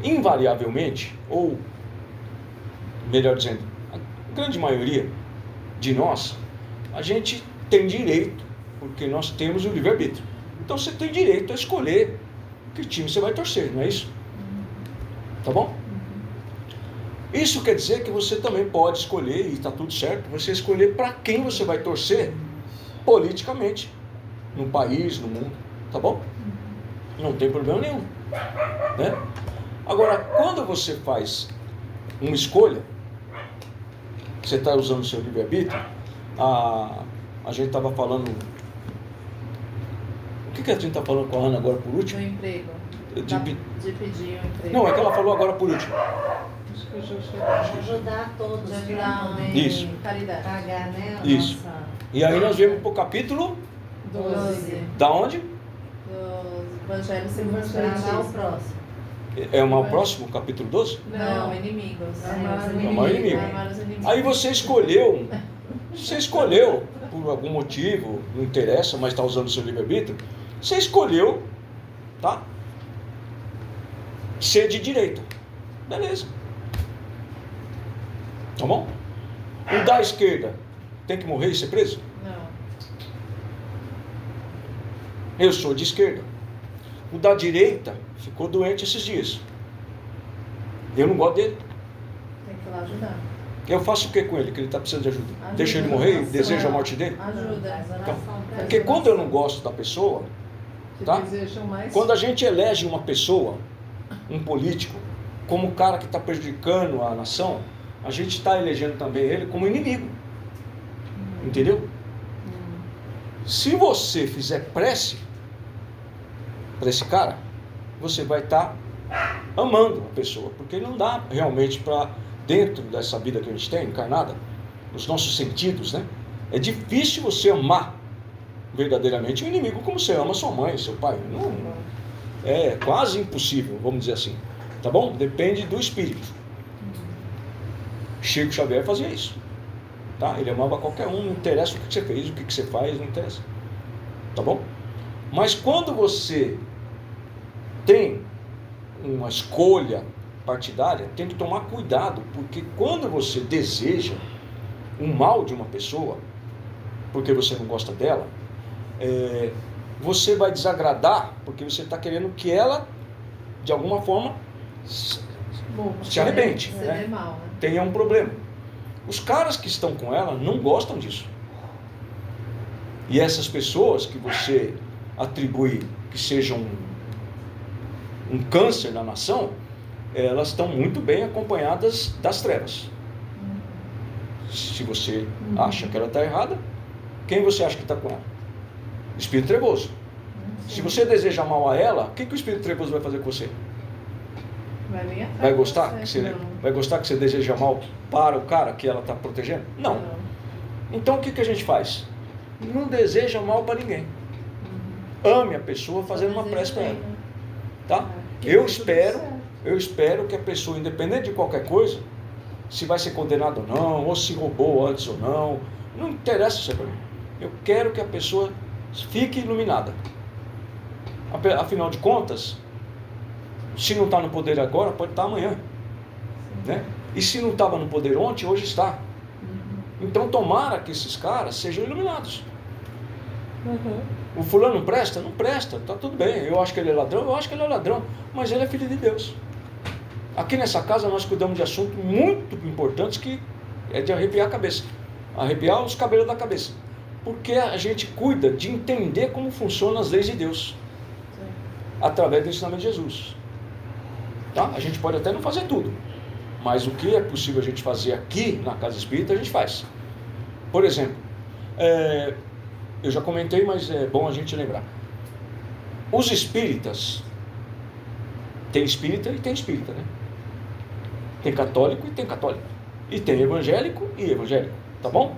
Invariavelmente, ou melhor dizendo, a grande maioria de nós, a gente tem direito, porque nós temos o livre-arbítrio. Então você tem direito a escolher que time você vai torcer, não é isso? Tá bom? Isso quer dizer que você também pode escolher, e está tudo certo, você escolher para quem você vai torcer politicamente, no país, no mundo, tá bom? Não tem problema nenhum, né? Agora, quando você faz uma escolha, você está usando o seu livre-arbítrio, a gente estava falando... O que a gente está falando com a Ana agora por último? No emprego. De De pedir um emprego. Não, é que ela falou agora por último. Ajudar a todos. De ajudar poder Isso. Caridade. pagar, né? A Isso. nossa... E aí nós viemos para o capítulo 12. da onde? Do Evangelho segundo o Para amar o Espiritismo. próximo. É o próximo, capítulo 12? Não, inimigos. Amar os Amar o inimigo. Amar os inimigos. Aí você escolheu, por algum motivo, não interessa, mas está usando o seu livre-arbítrio, você escolheu, tá? Ser de direita. Beleza. Tá bom? O da esquerda tem que morrer e ser preso? Não. Eu sou de esquerda. O da direita ficou doente esses dias. Eu não gosto dele. Tem que ir lá ajudar. Eu faço o que com ele? Que ele está precisando de ajuda? Ajuda. Deixa ele morrer e Nossa, desejo a morte dele? Ajuda. Faz oração pra Porque ele. quando eu não gosto da pessoa, Que tá? desejam mais. Quando a gente elege uma pessoa, um político, como o cara que está prejudicando a nação, a gente está elegendo também ele como inimigo. Entendeu? Se você fizer prece para esse cara, você vai estar amando a pessoa, porque não dá realmente para, dentro dessa vida que a gente tem, encarnada, os nossos sentidos, né? É difícil você amar verdadeiramente o inimigo como você ama sua mãe, seu pai. Não, é quase impossível, vamos dizer assim. Tá bom? Depende do espírito. Chico Xavier fazia isso. Tá? Ele amava qualquer um, não interessa o que você fez, o que você faz, não interessa. Tá bom? Mas quando você tem uma escolha partidária, tem que tomar cuidado, porque quando você deseja o mal de uma pessoa, porque você não gosta dela, você vai desagradar, porque você está querendo que ela, de alguma forma, se arrebente, Você né? vê mal, né? Tenha um problema. Os caras que estão com ela não gostam disso. E essas pessoas que você atribui que sejam um câncer na nação, elas estão muito bem acompanhadas das trevas. Se você acha que ela está errada, quem você acha que está com ela? Espírito trevoso. Se você deseja mal a ela, o que o espírito trevoso vai fazer com você? Vai vir atrás Vai de gostar você. vai gostar que você deseja mal para o cara que ela está protegendo? Não. Então o que a gente faz? Não deseja mal para ninguém. Ame a pessoa fazendo uma prece para ela. Tá? Eu espero que a pessoa, independente de qualquer coisa, se vai ser condenado ou não, ou se roubou antes ou não interessa isso para mim. Eu quero que a pessoa fique iluminada. Afinal de contas, se não está no poder agora, pode estar amanhã. Né? E se não estava no poder ontem, hoje está. Então tomara que esses caras sejam iluminados. O fulano presta? Não presta, está tudo bem. Eu acho que ele é ladrão, eu acho que ele é ladrão. Mas ele é filho de Deus. Aqui nessa casa nós cuidamos de assuntos muito importantes que é de arrepiar a cabeça. Arrepiar os cabelos da cabeça. Porque a gente cuida de entender como funcionam as leis de Deus através do ensinamento de Jesus. Tá? A gente pode até não fazer tudo, mas o que é possível a gente fazer aqui na Casa Espírita, a gente faz. Por exemplo, eu já comentei, mas é bom a gente lembrar. Os espíritas, tem espírita e tem espírita, né? Tem católico e tem católico. E tem evangélico e evangélico, tá bom?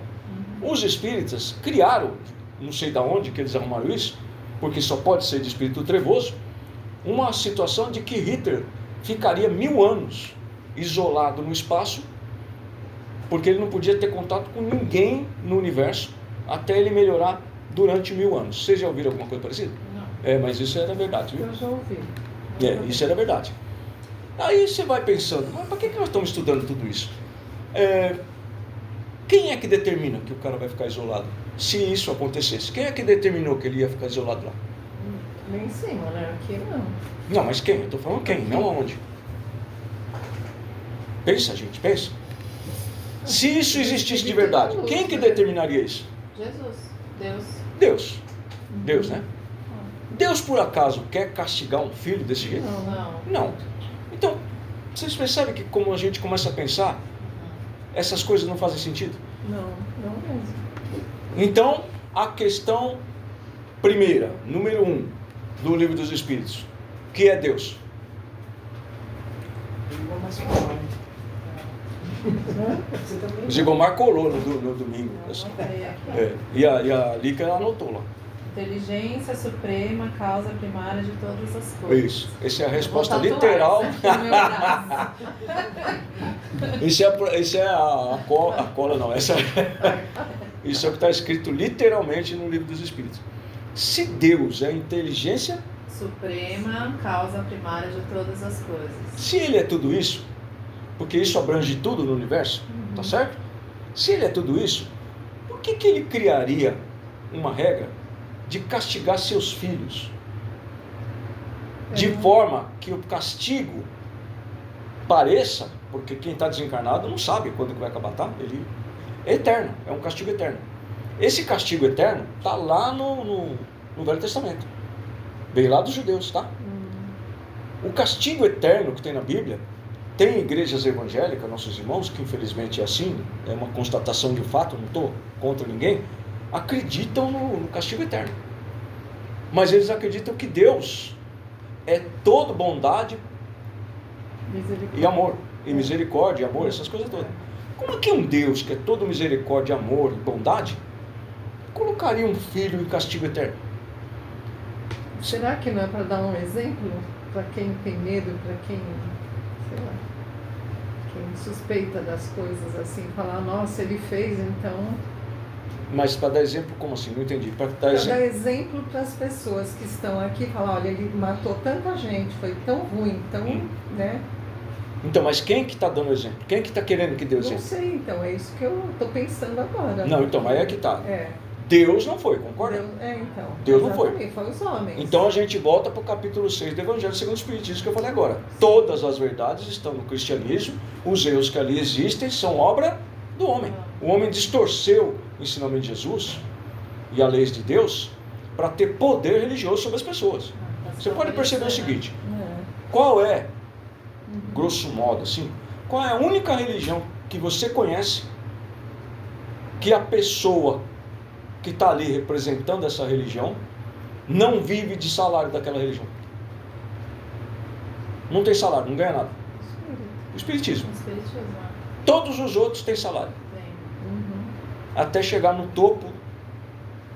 Os espíritas criaram, não sei de onde que eles arrumaram isso, porque só pode ser de espírito trevoso, uma situação de que Hitler ficaria 1000 anos isolado no espaço, porque ele não podia ter contato com ninguém no universo, até ele melhorar durante 1000 anos. Vocês já ouviram alguma coisa parecida? Não. Mas isso era verdade, viu? Eu já ouvi. Isso era verdade. Aí você vai pensando, mas para que nós estamos estudando tudo isso? Quem é que determina que o cara vai ficar isolado? Se isso acontecesse, quem é que determinou que ele ia ficar isolado lá? Lá em cima, né? Aqui não. Não, mas quem? Eu estou falando quem, não aonde. Pensa, gente, pensa. Se isso existisse de verdade, quem que determinaria isso? Jesus, Deus. Deus. Deus, né? Deus, por acaso, quer castigar um filho desse jeito? Não. Não. Então, vocês percebem que como a gente começa a pensar, essas coisas não fazem sentido? Não mesmo. Então, a questão primeira, número 1, do Livro dos Espíritos, que é Deus. O Zigomar colou no domingo. E a Lica anotou lá. Inteligência suprema, causa primária de todas as coisas. Isso. Essa é a resposta Vou tatuar literal. isso aqui no meu braço. Isso é a cola, não. Isso é o que está escrito literalmente no Livro dos Espíritos. Se Deus é inteligência Suprema, causa primária de todas as coisas. se Ele é tudo isso, porque isso abrange tudo no universo, tá certo? Se Ele é tudo isso, por que Ele criaria uma regra de castigar seus filhos? De forma que o castigo pareça, porque quem está desencarnado não sabe quando que vai acabar, tá? Ele é eterno, é um castigo eterno. Esse castigo eterno está lá no Velho Testamento, bem lá dos judeus, tá? O castigo eterno que tem na Bíblia, tem igrejas evangélicas, nossos irmãos, que infelizmente é assim, é uma constatação de fato, não estou contra ninguém, acreditam no castigo eterno. Mas eles acreditam que Deus é todo bondade e amor, e misericórdia, e amor, essas coisas todas. Como é que um Deus que é todo misericórdia, amor e bondade colocaria um filho em castigo eterno? Será que não é para dar um exemplo para quem tem medo, para quem, sei lá, quem suspeita das coisas assim, falar, nossa, ele fez, então... Mas para dar exemplo, como assim? Não entendi. Para dar Para exemplo. dar exemplo para as pessoas que estão aqui, falar, olha, ele matou tanta gente, foi tão ruim, tão, né? Então, mas quem que está dando exemplo? Quem que está querendo que dê Não exemplo? sei, então, é isso que eu estou pensando agora. Não, então, mas é que está. É. Deus não foi, concorda? Então. Deus não foi. Exatamente, foi os homens. Então a gente volta para o capítulo 6 do Evangelho segundo o Espiritismo que eu falei agora. Todas as verdades estão no cristianismo, os erros que ali existem são obra do homem. O homem distorceu o ensinamento de Jesus e a lei de Deus para ter poder religioso sobre as pessoas. Você pode perceber o seguinte, qual é, grosso modo assim, qual é a única religião que você conhece que a pessoa que está ali representando essa religião não vive de salário daquela religião? Não tem salário, não ganha nada. O Espiritismo. Todos os outros têm salário. Até chegar no topo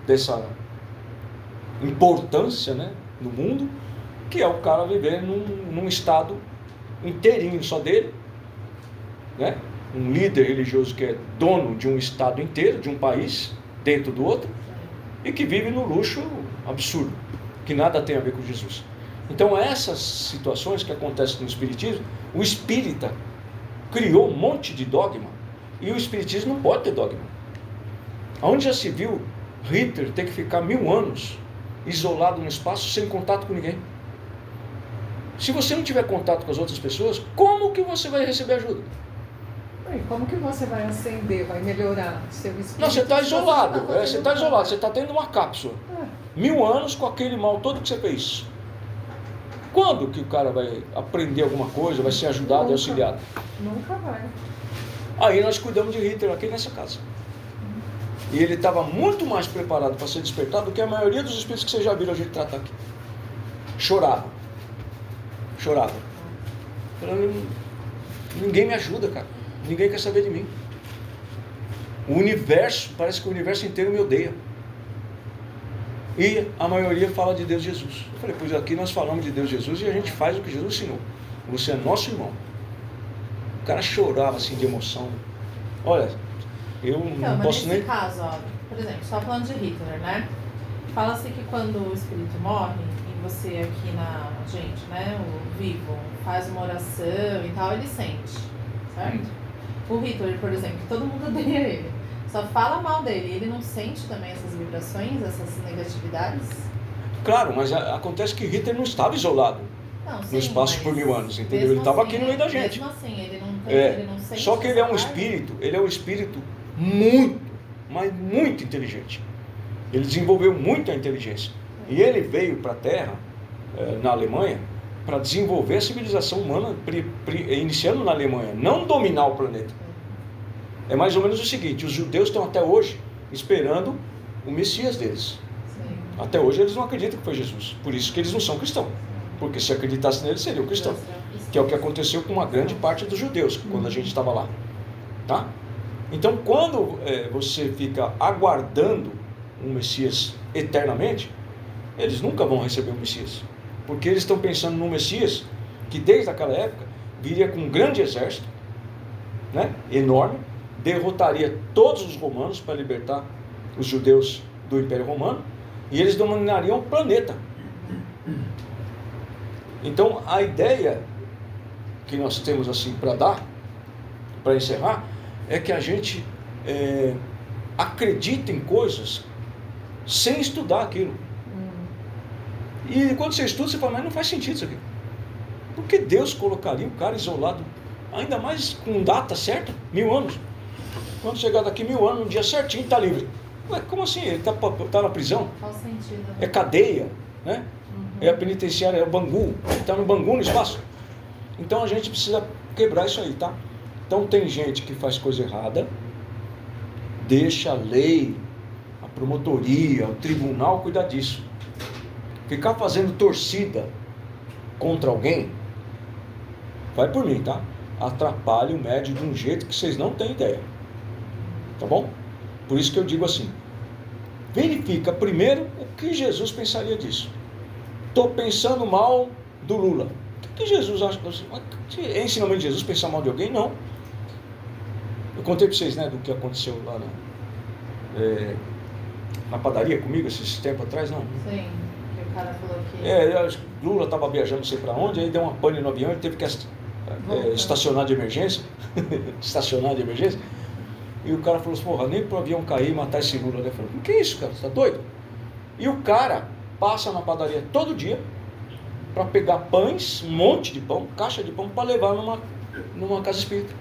dessa importância, né, no mundo, que é o cara viver num estado inteirinho só dele, né? Um líder religioso que é dono de um estado inteiro, de um país, dentro do outro, e que vive no luxo absurdo, que nada tem a ver com Jesus. Então essas situações que acontecem no Espiritismo, o espírita criou um monte de dogma, e o Espiritismo não pode ter dogma. Onde já se viu Hitler ter que ficar 1000 anos isolado no espaço, sem contato com ninguém? Se você não tiver contato com as outras pessoas, como que você vai receber ajuda? E como que você vai acender, vai melhorar seu espírito? Não, você está se não isolado, tá fazendo você está nada? isolado, você está tendo uma cápsula. 1000 anos com aquele mal todo que você fez. Quando que o cara vai aprender alguma coisa, vai ser ajudado e Nunca. auxiliado? Nunca vai. Aí nós cuidamos de Hitler aqui nessa casa. E ele estava muito mais preparado para ser despertado do que a maioria dos espíritos que vocês já viram a gente tratar aqui. Chorava. Chorava. Falando, ninguém me ajuda, cara. Ninguém quer saber de mim. O universo, parece que o universo inteiro me odeia. E a maioria fala de Deus Jesus. Eu falei, pois aqui nós falamos de Deus Jesus e a gente faz o que Jesus ensinou. Você é nosso irmão. O cara chorava assim de emoção. Olha, eu Então, não mas posso nesse nem... caso, ó, por exemplo, só falando de Hitler, né? Fala-se que quando o espírito morre, e você aqui na gente, né, o vivo, faz uma oração e tal, ele sente, certo? O Hitler, por exemplo, todo mundo odeia ele, só fala mal dele, ele não sente também essas vibrações, essas negatividades? Claro, mas acontece que Hitler não estava isolado Não, sim, no espaço mas por 1000 anos, entendeu? mesmo Ele estava assim, aqui no meio da gente. Mesmo assim, ele não tem, É, ele não sente. só que ele é um essa parte? espírito, ele é um espírito muito, mas muito inteligente. Ele desenvolveu muito a inteligência. E ele veio para a Terra, na Alemanha, para desenvolver a civilização humana, iniciando na Alemanha, não dominar o planeta. É mais ou menos o seguinte, os judeus estão até hoje esperando o Messias deles. Sim. Até hoje eles não acreditam que foi Jesus, por isso que eles não são cristãos. Porque se acreditassem nele, seriam cristãos. Que é o que aconteceu com uma grande parte dos judeus, quando a gente estava lá. Tá? Então, quando você fica aguardando um Messias eternamente, eles nunca vão receber o Messias. Porque eles estão pensando no Messias, que desde aquela época, viria com um grande exército, né, enorme, derrotaria todos os romanos para libertar os judeus do Império Romano, e eles dominariam o planeta. Então, a ideia que nós temos assim para dar, para encerrar, é que a gente acredita em coisas sem estudar aquilo. E quando você estuda, você fala, mas não faz sentido isso aqui. Por que Deus colocaria o cara isolado, ainda mais com data certa, 1000 anos? Quando chegar daqui 1000 anos, no dia certinho, está livre. Ué, como assim? Ele está na prisão? Qual o sentido? É cadeia, né? É a penitenciária, é o Bangu. Ele está no Bangu, no espaço. Então a gente precisa quebrar isso aí, tá? Então tem gente que faz coisa errada, deixa a lei, a promotoria, o tribunal cuidar disso. Ficar fazendo torcida contra alguém, vai por mim, tá? Atrapalha o médium de um jeito que vocês não têm ideia. Tá bom? Por isso que eu digo assim, verifica primeiro o que Jesus pensaria disso. Estou pensando mal do Lula. O que Jesus acha? É ensinamento de Jesus pensar mal de alguém? Não. Eu contei para vocês, né, do que aconteceu lá na padaria comigo esses tempos atrás, não? Sim, que o cara falou que... Lula estava viajando não sei para onde, aí deu uma pane no avião e teve que estacionar de emergência. Estacionar de emergência. E o cara falou assim, porra, nem para o avião cair e matar esse Lula. Eu falei, o que é isso, cara? Você está doido? E o cara passa na padaria todo dia para pegar pães, um monte de pão, caixa de pão, para levar numa casa espírita.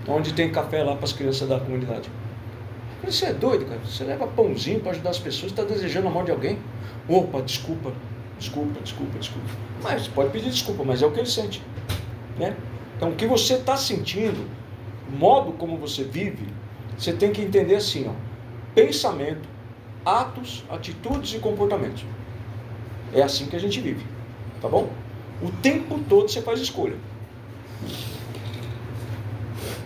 Onde tem café lá para as crianças da comunidade. Eu falei, você é doido, cara? Você leva pãozinho para ajudar as pessoas, está desejando a morte de alguém? Opa, desculpa. Mas pode pedir desculpa, mas é o que ele sente, né? Então o que você está sentindo, o modo como você vive, você tem que entender assim, ó, pensamento, atos, atitudes e comportamentos. É assim que a gente vive, tá bom? O tempo todo você faz escolha.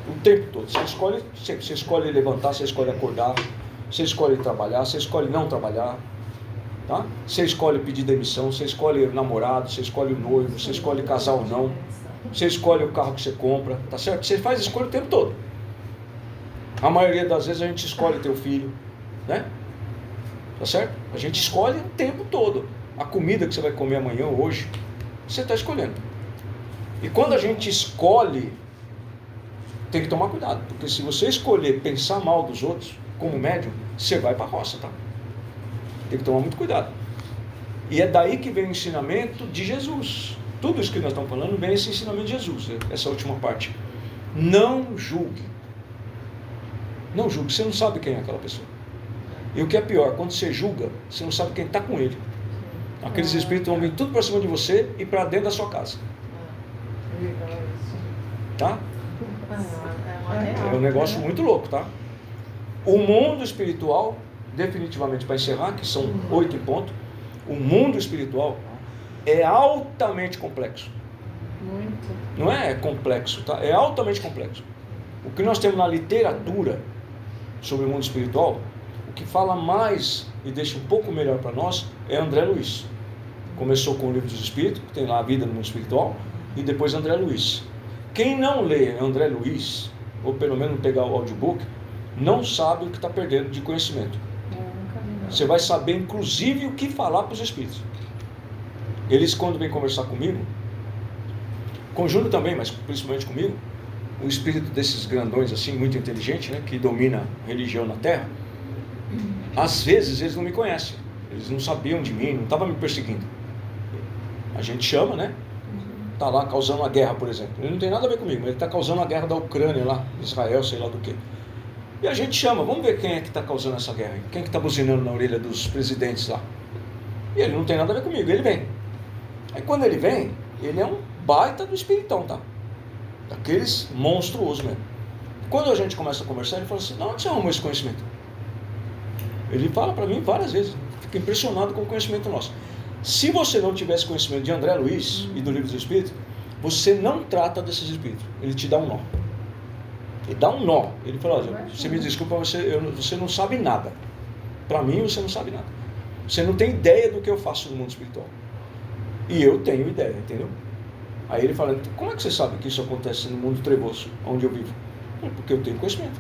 O tempo todo. Você escolhe levantar, você escolhe acordar, você escolhe trabalhar, você escolhe não trabalhar, tá? Você escolhe pedir demissão, você escolhe namorado, você escolhe o noivo, você escolhe casar ou não, você escolhe o carro que você compra, tá certo? Você faz escolha o tempo todo. A maioria das vezes a gente escolhe ter o filho, né? Tá certo? A gente escolhe o tempo todo. A comida que você vai comer amanhã ou hoje, você está escolhendo. E quando a gente escolhe, tem que tomar cuidado, porque se você escolher pensar mal dos outros, como médium, você vai para a roça, tá? Tem que tomar muito cuidado. E é daí que vem o ensinamento de Jesus. Tudo isso que nós estamos falando vem esse ensinamento de Jesus, essa última parte. Não julgue. Não julgue, você não sabe quem é aquela pessoa. E o que é pior, quando você julga, você não sabe quem está com ele. Aqueles espíritos vão vir tudo para cima de você e para dentro da sua casa. Tá? É um negócio muito louco, tá? O mundo espiritual, definitivamente para encerrar, que são 8 em ponto, o mundo espiritual é altamente complexo. Muito. Não é complexo, tá? É altamente complexo. O que nós temos na literatura sobre o mundo espiritual, o que fala mais e deixa um pouco melhor para nós é André Luiz. Começou com o Livro dos Espíritos, que tem lá a vida no mundo espiritual, e depois André Luiz. Quem não lê André Luiz, ou pelo menos pegar o audiobook, não sabe o que está perdendo de conhecimento. Você vai saber, inclusive, o que falar para os espíritos. Eles, quando vêm conversar comigo, com Júnior também, mas principalmente comigo, o espírito desses grandões, assim, muito inteligente, né, que domina a religião na Terra, às vezes eles não me conhecem. Eles não sabiam de mim, não estavam me perseguindo. A gente chama, né? Está lá causando uma guerra, por exemplo. Ele não tem nada a ver comigo, mas ele está causando a guerra da Ucrânia lá, Israel, sei lá do que. E a gente chama, vamos ver quem é que está causando essa guerra, quem é que está buzinando na orelha dos presidentes lá. E ele não tem nada a ver comigo, ele vem. Aí quando ele vem, ele é um baita do espiritão, tá? Daqueles monstruosos mesmo. Quando a gente começa a conversar, ele fala assim, de onde você arrumou esse conhecimento? Ele fala para mim várias vezes, fica impressionado com o conhecimento nosso. Se você não tivesse conhecimento de André Luiz e do Livro dos Espíritos, você não trata desses espíritos, ele te dá um nó. Ele dá um nó. Ele fala, olha, você me desculpa, você não sabe nada. Para mim, você não sabe nada. Você não tem ideia do que eu faço no mundo espiritual. E eu tenho ideia, entendeu? Aí ele fala, como é que você sabe que isso acontece no mundo trevoso, onde eu vivo? Porque eu tenho conhecimento.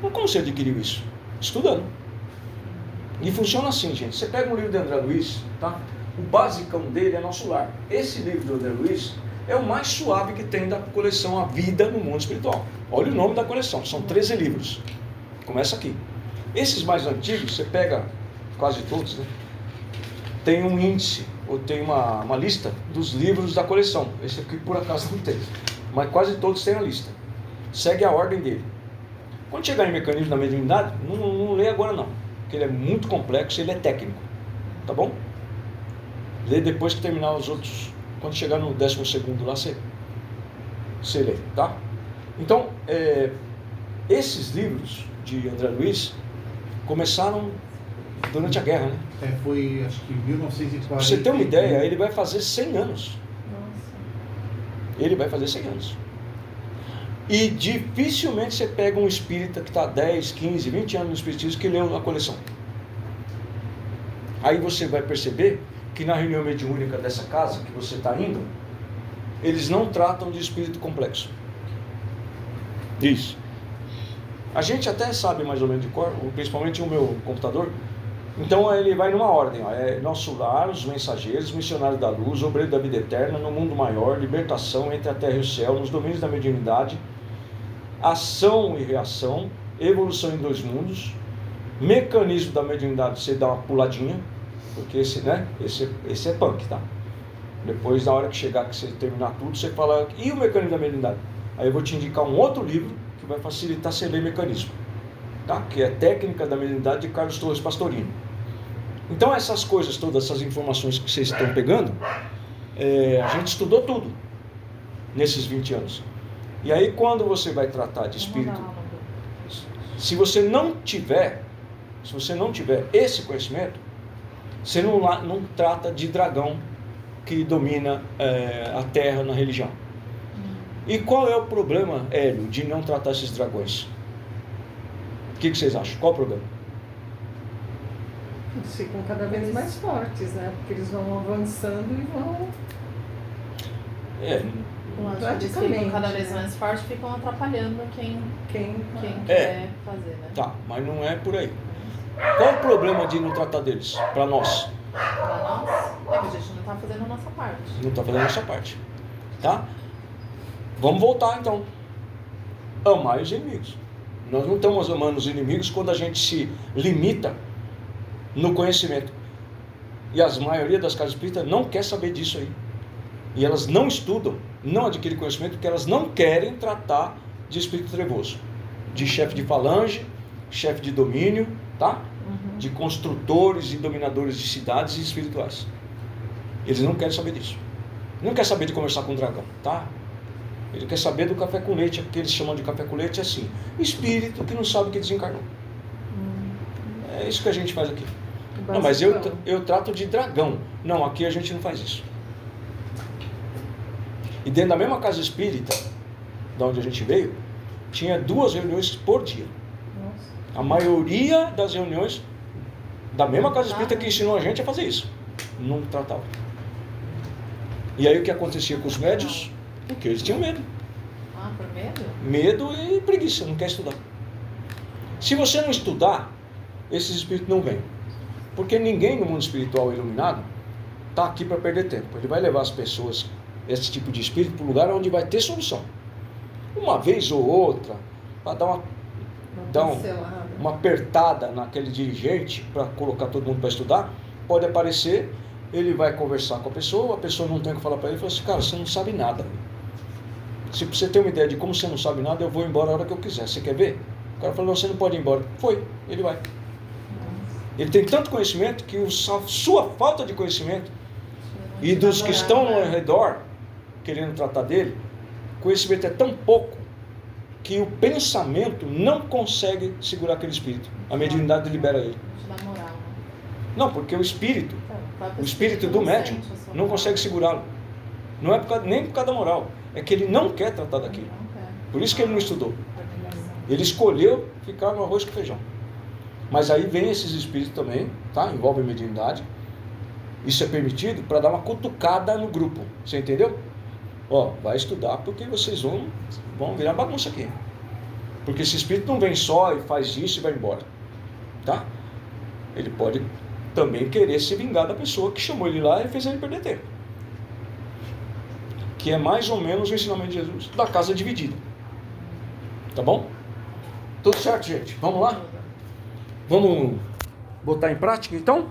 Mas como você adquiriu isso? Estudando. E funciona assim, gente. Você pega um livro de André Luiz, tá? O basicão dele é Nosso Lar. Esse livro de André Luiz é o mais suave que tem da coleção A Vida no Mundo Espiritual. Olha o nome da coleção, são 13 livros. Começa aqui. Esses mais antigos, você pega quase todos, né? Tem um índice, ou tem uma lista dos livros da coleção. Esse aqui por acaso não tem, mas quase todos têm a lista. Segue a ordem dele. Quando chegar em Mecanismo da Mediunidade, não lê agora não, porque ele é muito complexo, ele é técnico, tá bom? Lê depois que terminar os outros. Quando chegar no 12º lá, você lê, tá? Então, esses livros de André Luiz começaram durante a guerra, né? Foi, acho que em 1940. Pra você ter uma ideia, ele vai fazer 100 anos. Ele vai fazer 100 anos. E dificilmente você pega um espírita que está 10, 15, 20 anos no espiritismo que leu a coleção. Aí você vai perceber que na reunião mediúnica dessa casa que você está indo, eles não tratam de espírito complexo. Isso. A gente até sabe mais ou menos de cor, principalmente o meu computador. Então ele vai numa ordem, ó, Nosso Lar, os Mensageiros, Missionários da Luz, Obreiro da Vida Eterna, No Mundo Maior, Libertação entre a Terra e o Céu, Nos Domínios da Mediunidade, Ação e Reação, Evolução em Dois Mundos, Mecanismo da Mediunidade, você dá uma puladinha, porque esse é punk, tá? Depois, na hora que chegar, que você terminar tudo, você fala, e o Mecanismo da Mediunidade? Aí eu vou te indicar um outro livro que vai facilitar você ler Mecanismo, tá? Que é Técnica da Mediunidade de Carlos Torres Pastorino. Então essas coisas todas, essas informações que vocês estão pegando, a gente estudou tudo nesses 20 anos. E aí quando você vai tratar de espírito, se você não tiver esse conhecimento, você não trata de dragão que domina a Terra na religião. E qual é o problema, Hélio, de não tratar esses dragões? O que vocês acham? Qual o problema? Eles ficam cada vez mais fortes, né? Porque eles vão avançando e vão... Eu acho que eles ficam cada vez mais fortes, ficam atrapalhando quem quer fazer, né? Tá, mas não é por aí. Qual o problema de não tratar deles? Para nós? Para nós? É que a gente não está fazendo a nossa parte. Não está fazendo a nossa parte. Tá? Vamos voltar então. Amar os inimigos. Nós não estamos amando os inimigos quando a gente se limita no conhecimento. E a maioria das casas espíritas não quer saber disso aí. E elas não estudam, não adquirem conhecimento, porque elas não querem tratar de espírito trevoso, de chefe de falange, chefe de domínio, tá? De construtores e dominadores de cidades e espirituais. Eles não querem saber disso. Não quer saber de conversar com o dragão, tá? Ele quer saber do café com leite, que eles chamam de café com leite assim. Espírito que não sabe que desencarnou. É isso que a gente faz aqui. Não, mas eu trato de dragão. Não, aqui a gente não faz isso. E dentro da mesma casa espírita, da onde a gente veio, tinha 2 reuniões por dia. A maioria das reuniões da mesma casa espírita que ensinou a gente a fazer isso. Não tratava. E aí o que acontecia com os médios? Porque eles tinham medo. Ah, por medo? Medo e preguiça, não quer estudar. Se você não estudar, esses espíritos não vêm. Porque ninguém no mundo espiritual iluminado está aqui para perder tempo. Ele vai levar as pessoas, esse tipo de espírito, para o lugar onde vai ter solução. Uma vez ou outra, para dar uma apertada naquele dirigente, para colocar todo mundo para estudar, pode aparecer, ele vai conversar com a pessoa não tem o que falar para ele, fala assim, cara, você não sabe nada. Se você tem uma ideia de como você não sabe nada, eu vou embora a hora que eu quiser. Você quer ver? O cara falou, não, você não pode ir embora. Foi, ele vai. Ele tem tanto conhecimento que a sua falta de conhecimento e dos que estão ao redor querendo tratar dele, o conhecimento é tão pouco que o pensamento não consegue segurar aquele espírito. A mediunidade libera ele. Te dá moral, né? Não, porque o espírito do médium não consegue segurá-lo. Não é nem por causa da moral, é que ele não quer tratar daquilo. Por isso que ele não estudou. Ele escolheu ficar no arroz com feijão. Mas aí vem esses espíritos também, tá? Envolve a mediunidade. Isso é permitido para dar uma cutucada no grupo. Você entendeu? Ó, vai estudar porque vocês vão virar bagunça aqui. Porque esse espírito não vem só e faz isso e vai embora. Tá? Ele pode também querer se vingar da pessoa que chamou ele lá e fez ele perder tempo. Que é mais ou menos o ensinamento de Jesus da casa dividida. Tá bom? Tudo certo, gente? Vamos lá? Vamos botar em prática, então?